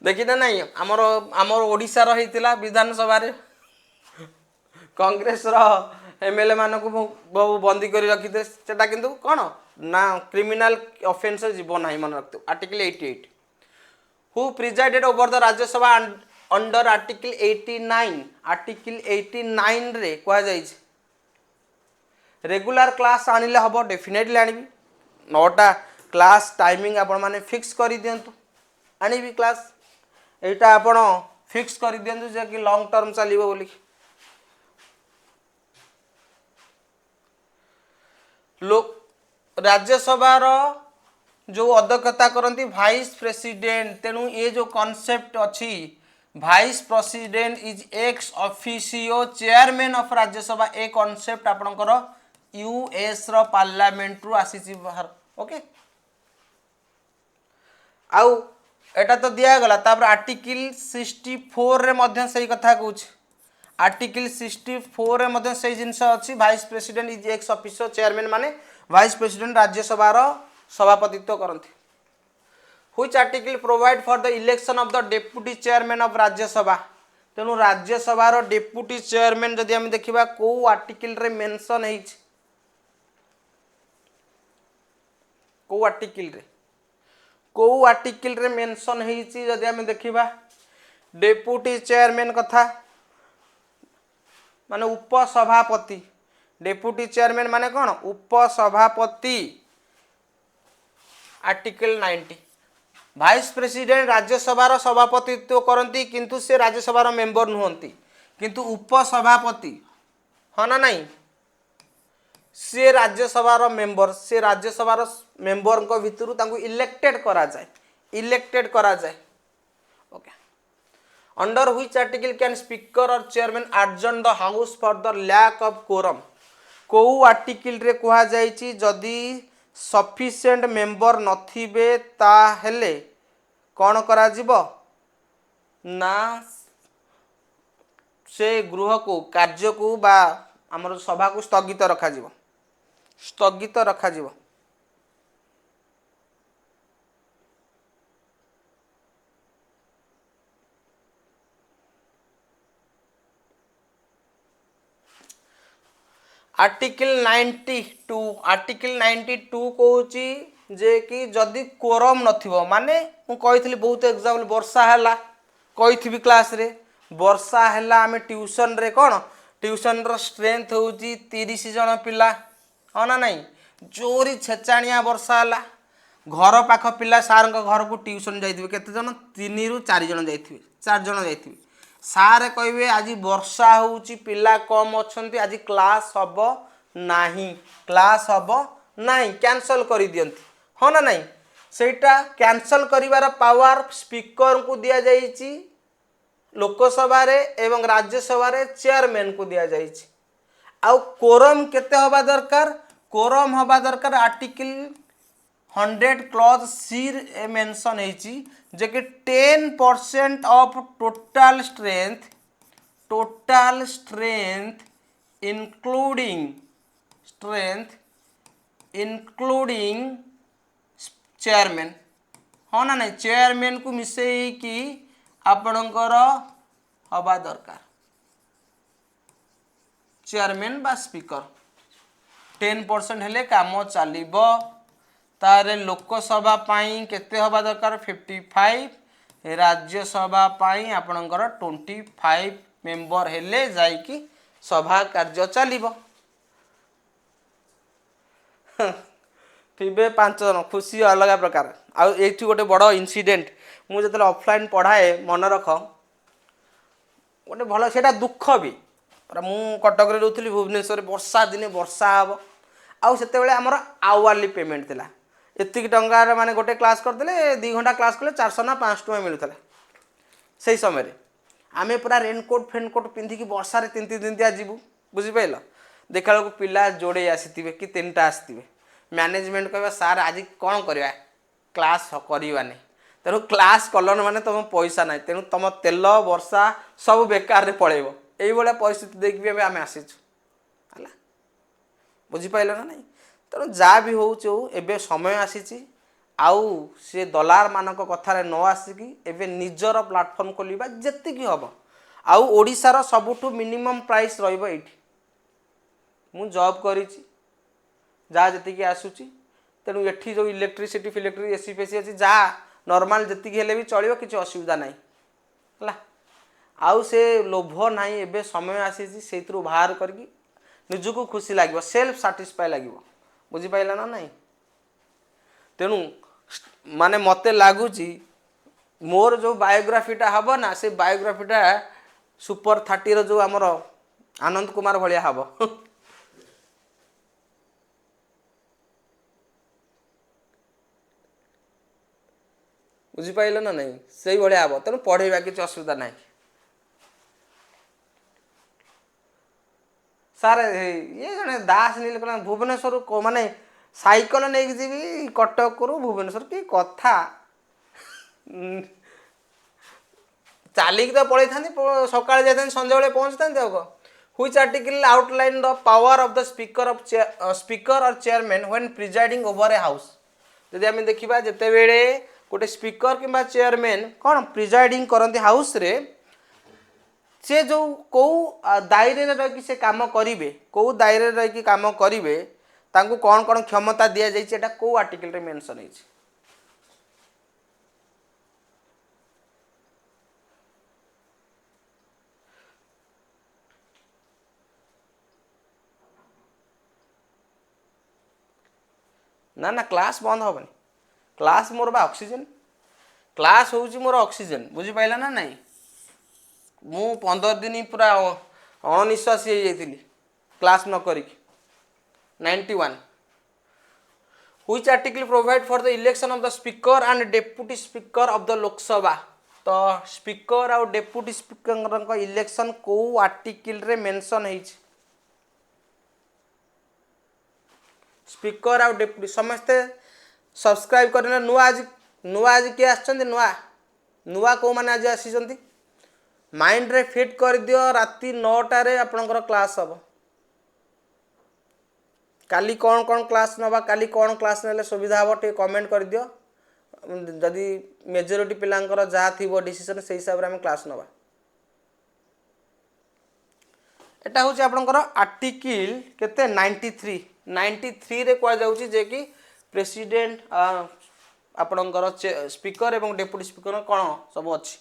देखी ना नहीं आमर ओडिशा रो हेतिला विधानसभा रे कांग्रेस रो एमएलए मान को बहु बंदी करी रखिते सेटा किंतु कोन ना क्रिमिनल ऑफेंस जीव ना मन रखते article 88 who presided over the Rajya Sabha under article 89 रे कहा जाय रेगुलर क्लास आनिले हबो डेफिनेटली आनिबी 9टा क्लास टाइमिंग आपण माने फिक्स करी दियंतु आनिबी क्लास एटा आपण फिक्स करी दियंतु जे कि लॉन्ग टर्म चलिबो बोली लोक राज्यसभा रो जो अध्यक्षता करती वाइस प्रेसिडेंट तेणु ये जो कॉन्सेप्ट अच्छी vice president is ex officio chairman of Rajya Sabha a concept आपणकर यूएस रो पार्लियामेंट रु आसी बाहर ओके आउ एटा तो दिया गला तापर आर्टिकल 64 रे मध्य सही कथा कहूछ आर्टिकल 64 रे मध्य सही जिंस अछि vice president is ex officio chairman माने वाइस प्रेसिडेंट राज्यसभा सभापतित्व करती। Which article provide for the election of the deputy chairman of Rajya Sabha. तेणु राज्यसभा डेप्यूटी चेयरमैन जदि आम देखा कौ आर्टिकल रे मेंशन है, कौ आर्टिकल रे मेंशन है जदि आम देखा डेप्यूटी चेयरमैन कथा माने उपसभापति। डेप्यूटी चेयरमैन माने कौन? उपसभापति। आर्टिकल 90। वाइस प्रेसिडेंट राज्यसभा सभापतित्व करती किंतु से राज्यसभा मेंबर नुहंती, किंतु उपसभापति हाँ ना नहीं, से राज्यसभा मेंबर, से राज्यसभा मेंबर भितर तांको इलेक्टेड करा जाए। Okay. Under which article can speaker और chairman adjourn the house for the lack of quorum. कौ आर्टिकल रे कहा जायछि जदि सफिशिएंट मेंबर नथिबे ताहेले कौन करा जिवो ना से गृह को कार्य को बा आमर सभा को स्थगित रखा जिवो, स्थगित रखा जिवो। आर्टिकल 92, आर्टिकल 92 कहूँ जे कि जदि कोरम नथिबो माने मु कहितली बहुत एग्जांपल वर्षा हैला कहिथि क्लास रे वर्षा हैला आमे ट्यूशन रे कोन ट्यूशन रो स्ट्रेंथ होउची 30 जन पिला हाँ ना नहीं, जोरी छेचाणिया वर्षा हैला घर पाख पिला सार घर को ट्यूशन जाइथिबे केते जन 3 रु 4 जन जाइथिबे 4 जन जाइथिबे सार कहे आज वर्षा होउची पिला कम अच्छी आज क्लास हम नाही, क्लास हम नाही कैंसल कर दियंती हाँ ना नहीं, सेटा कैंसल करिवार पावर स्पीकर को दिया जाइछि लोकसभा रे एवं राज्यसभा रे चेयरमैन को दिया जाइछि। आउ कोरम केते हवा दरकार, कोरम हवा दरकार आर्टिकल 100 क्लॉज सी मेंशन है जे कि 10% of total strength including chairman हाँ ना नहीं, चेयरमैन को मिसई कि आपणकर हवा दरकार चेयरमैन बा स्पीकर 10% हेले काम चलिबो। तारे लोकसभा पाई केते हवा दरकार 55, राज्यसभा पाई आपणकर 25 मेंबर हेले जाइकी सभा कार्य चलिबो। थे 5 जन खुशी अलग प्रकार। आउ एठी गोटे बड़ इनसीडेंट मु जतले ऑफलाइन पढ़ाए मन रख गोटे भल सेटा दुख भी मु कटक रे रहउथली भुवनेश्वर वर्षा दिने वर्षा हबो आउ सेते बेले हमर आवारली पेमेंट थिला एतिक टंगार माने गोटे क्लास करदेले 2 घंटा क्लास कले 400 ना 500 टका मिलुथला। सेही समय रे आमे पूरा रेनकोट फेनकोट पिंधि की वर्षा रे 3 दिन दिया जीवु बुझि पाइलो देखा को पिला जोड़े आसीथिबे कि 3टा आसीथिबे मैनेजमेंट कहबा सार आज कोन करबा क्लास करबानी तेणु क्लास कलन माने तुम पैसा ना तेणु तुम तेल वर्षा सब बेकार रे पळेबो एई बळा परिस्थिति देख भी आमे आसीछु हला बुझि पाइलो ना नहीं। तेणु जहाँ भी हो एबे समय आसीची आउ से दलार मानक कथार न आसिकी एबे निजर प्लाटफर्म खोलिबा जेतिकी हबो आउ ओडिसार सबुठु मिनिमम प्राइस रहइबो एठी मु जॉब करिची जा जेतिकी आसुची तेणु एठी जो इलेक्ट्रिसिटी फिलेक्ट्री एसी फेसी अछि जा नॉर्मल जेतिकी हेले भी चलिबो किछि असुविधा नाही हला आउ से लोभ नाही एबे समय आसीची सेतिरु बाहर करकी निजुको खुशी लागिबो सेल्फ सैटिस्फाई लागिबो बुझी पाइला ना नहीं। तेणु माने मते लागुची मोर जो बायोग्राफीटा हबो ना से बायोग्राफीटा सुपर 30 रो जो हमर आनंद कुमार भलिया हबो बुझी पाइला ना नहीं सही भलिया हबो तेणु पढ़ेबा किछि असुविधा नाही। सारे ये जने दास नीलकंठ भुवनेश्वर को माने साइकल नहीं जीवी कटक रु भुवनेश्वर की कथा चलिक तो पड़े था सका जाता संध्या बेले पहुँचता Which article outline the power of the speaker or chairman when presiding over a house? जदि आम देखा जिते बेले गोटे स्पीकर कि चेयरमैन कौन प्रिजाइडिंग करती हाउस रे से जो कौ दायरे रही से काम करेंगे कौ दायरे रही काम करेंगे तांको कौन कौन क्षमता दि जाइए कौ आर्टिकल रे मेंशन है ना ना क्लास बंद हेनी क्लास मोर बा ऑक्सीजन क्लास हूँ मोर ऑक्सीजन बुझीपाला ना नहीं मु 15 दिन पूरा अणनिश्वासी हो जाइली क्लास न करी 91 Which article provide for the election of the speaker and deputy speaker of the Lok Sabha? तो स्पीकर और डेप्यूटी स्पीकर इलेक्शन को आर्टिकल रे मेंशन है स्पीकर और डेप्यूटी समस्ते सब्सक्राइब करने नुआ आज किए आछंती नुआ को माने आज आसी माइंड रे फिट कर दियो राति 9टा रे आपनकर क्लास हम काली कौन क्लास नवा काली कौन क्लास नेले सुविधा हम टे कमेंट कर दियो जदि मेजोरिटी पिलांकर जहाँ थी डिसीजन से हिसाब से क्लास नवा एटा हूँ आपनकर आर्टिकल केते 93 रे कह जाउची जे कि प्रेसिडेंट आपनकर स्पीकर एवं डेप्यूटी स्पीकर कौन सब अच्छी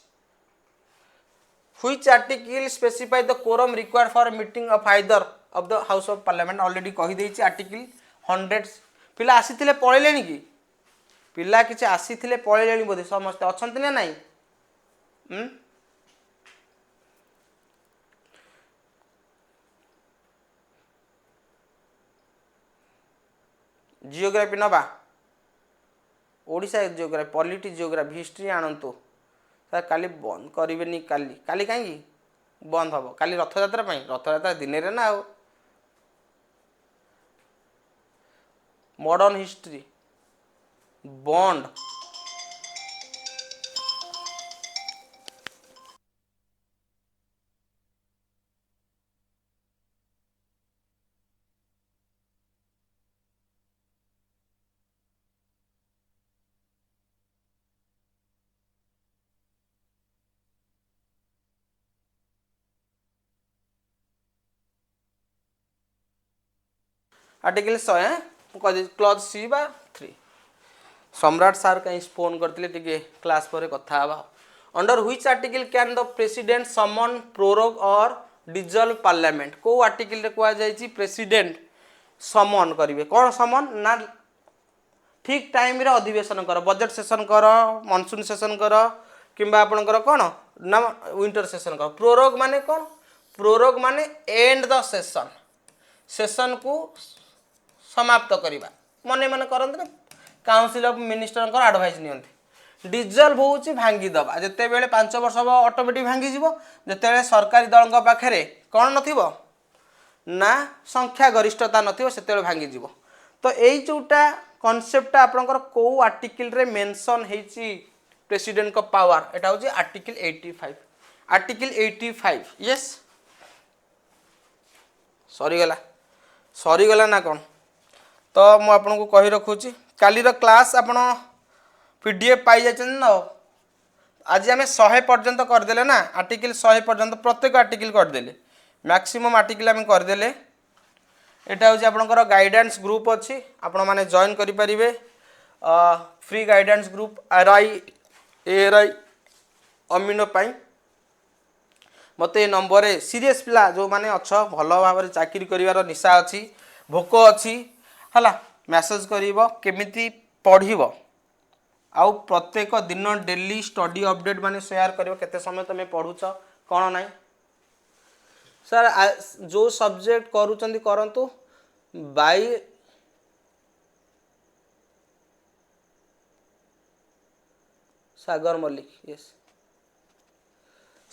Which article specify the quorum required for a meeting of either of the House of Parliament already कही देछि आर्टिकल 100 पिला आसीथिले पळेलेनी कि पिला किछि आसीथिले पळेलेनी बोधे समस्त अछंती ना नाही जियोग्राफी नबा Odisha geography polity geography history आनंतु सर काली बंद करेंगे काली कहीं बंद हम काली रथयात्रा दिन रे ना मॉडर्न हिस्ट्री बंद आर्टिकल 100 क्लॉज सी बा 3 सम्राट सार कहीं फोन करते टे क्लास पर कथा under which article can the president summon prorogue or dissolve parliament को आर्टिकल रे कह जाइए प्रेसिडेंट समन करेंगे कौन समन ना ठीक टाइम रे अधिवेशन कर बजेट सेशन कर मनसून सेशन कर किंबा आपनकर कौन ना विंटर सेशन कर प्रोरोग माने कौन प्रोरोग माने एंड द सेशन सेशन को समाप्त करवा मन मन करते काउंसिल ऑफ मिनिस्टर एडवाइस नियंती डिजल्व होची भांगी दबा जिते बेले 5 वर्ष हम ऑटोमेटिक भांगी जीवो जिते सरकारी दल पाखे कौन नथिबो ना संख्या गरिष्ठता नथिबो सेते भांगी जीवो तो यही जोटा कॉन्सेप्टटा आपनकर को आर्टिकल रे मेंशन हेची प्रेसिडेंट को पावर एटा होची आर्टिकल 85 यस सरीगला ना कौन तो मु आपन को कही रखुची काली रो क्लास आपन पीडीएफ पाई जाचन न आज आम 100 पर्यंत करदेले ना आर्टिकल 100 पर्यंत प्रत्येक आर्टिकल करदेले मैक्सिमम आर्टिकल आम करदेले एटा होची आपनकर गाइडेंस ग्रुप अच्छी आपण माने जॉइन करि परिबे फ्री गाइडेंस ग्रुप एआरआई अमीनो पाई मते नंबर सीरीयस पिला जो माने अच्छा भल भाव में चाकरी करिवार निशा अच्छी भोक अच्छी हला मेसेज करिवो केमिति पढ़िवो आउ प्रत्येक दिन डेली स्टडी अपडेट माने शेयर करिवो केते समय तमे पढुछ कोन नाही सर जो सब्जेक्ट करूचंदी करंतु बाय सागर मल्लिक यस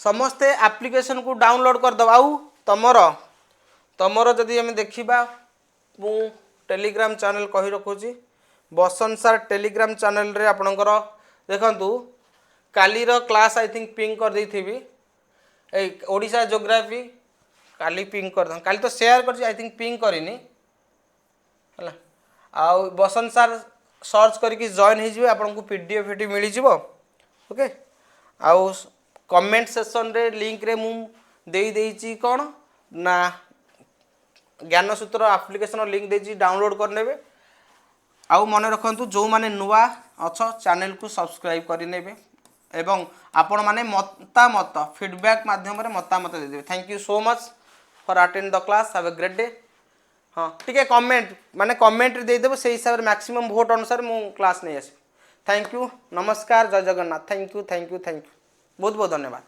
समस्ते एप्लिकेशन को डाउनलोड कर दबा आउ तमर जदि आम देखा मु टेलीग्राम चैनल कही रखुची बसंत सार टेलीग्राम चैनल रे आपणकर देखंतु कालीर क्लास आई थिंक पिंक कर देथिबी ए ओडिशा ज्योग्राफी काली पिंक कर काली तो शेयर कर आई थिंक पिंक करनी है आउ बसंत सार सर्च करके जॉइन हो आपको पीडीएफ एटी मिल जाव ओके आउ कमेंट सेक्शन रे लिंक रे मु दे देइची कौन ना ज्ञानसूत्र एप्लिकेशन लिंक देइची डाउनलोड करने आउ मन रखु जो मैंने नुआ अच्छा चैनल को सब्सक्राइब करने एवं आपण माने मतामत फीडबैक माध्यम मतामत देदेवे thank you so much for attend the class have a great day हाँ ठीक कमेंट माने कमेंट देदेव से हिसाब से मैक्सिमम वोट अनुसार मु क्लास नहीं आस थैंक यू नमस्कार जय जगन्नाथ थैंक यू बहुत बहुत धन्यवाद।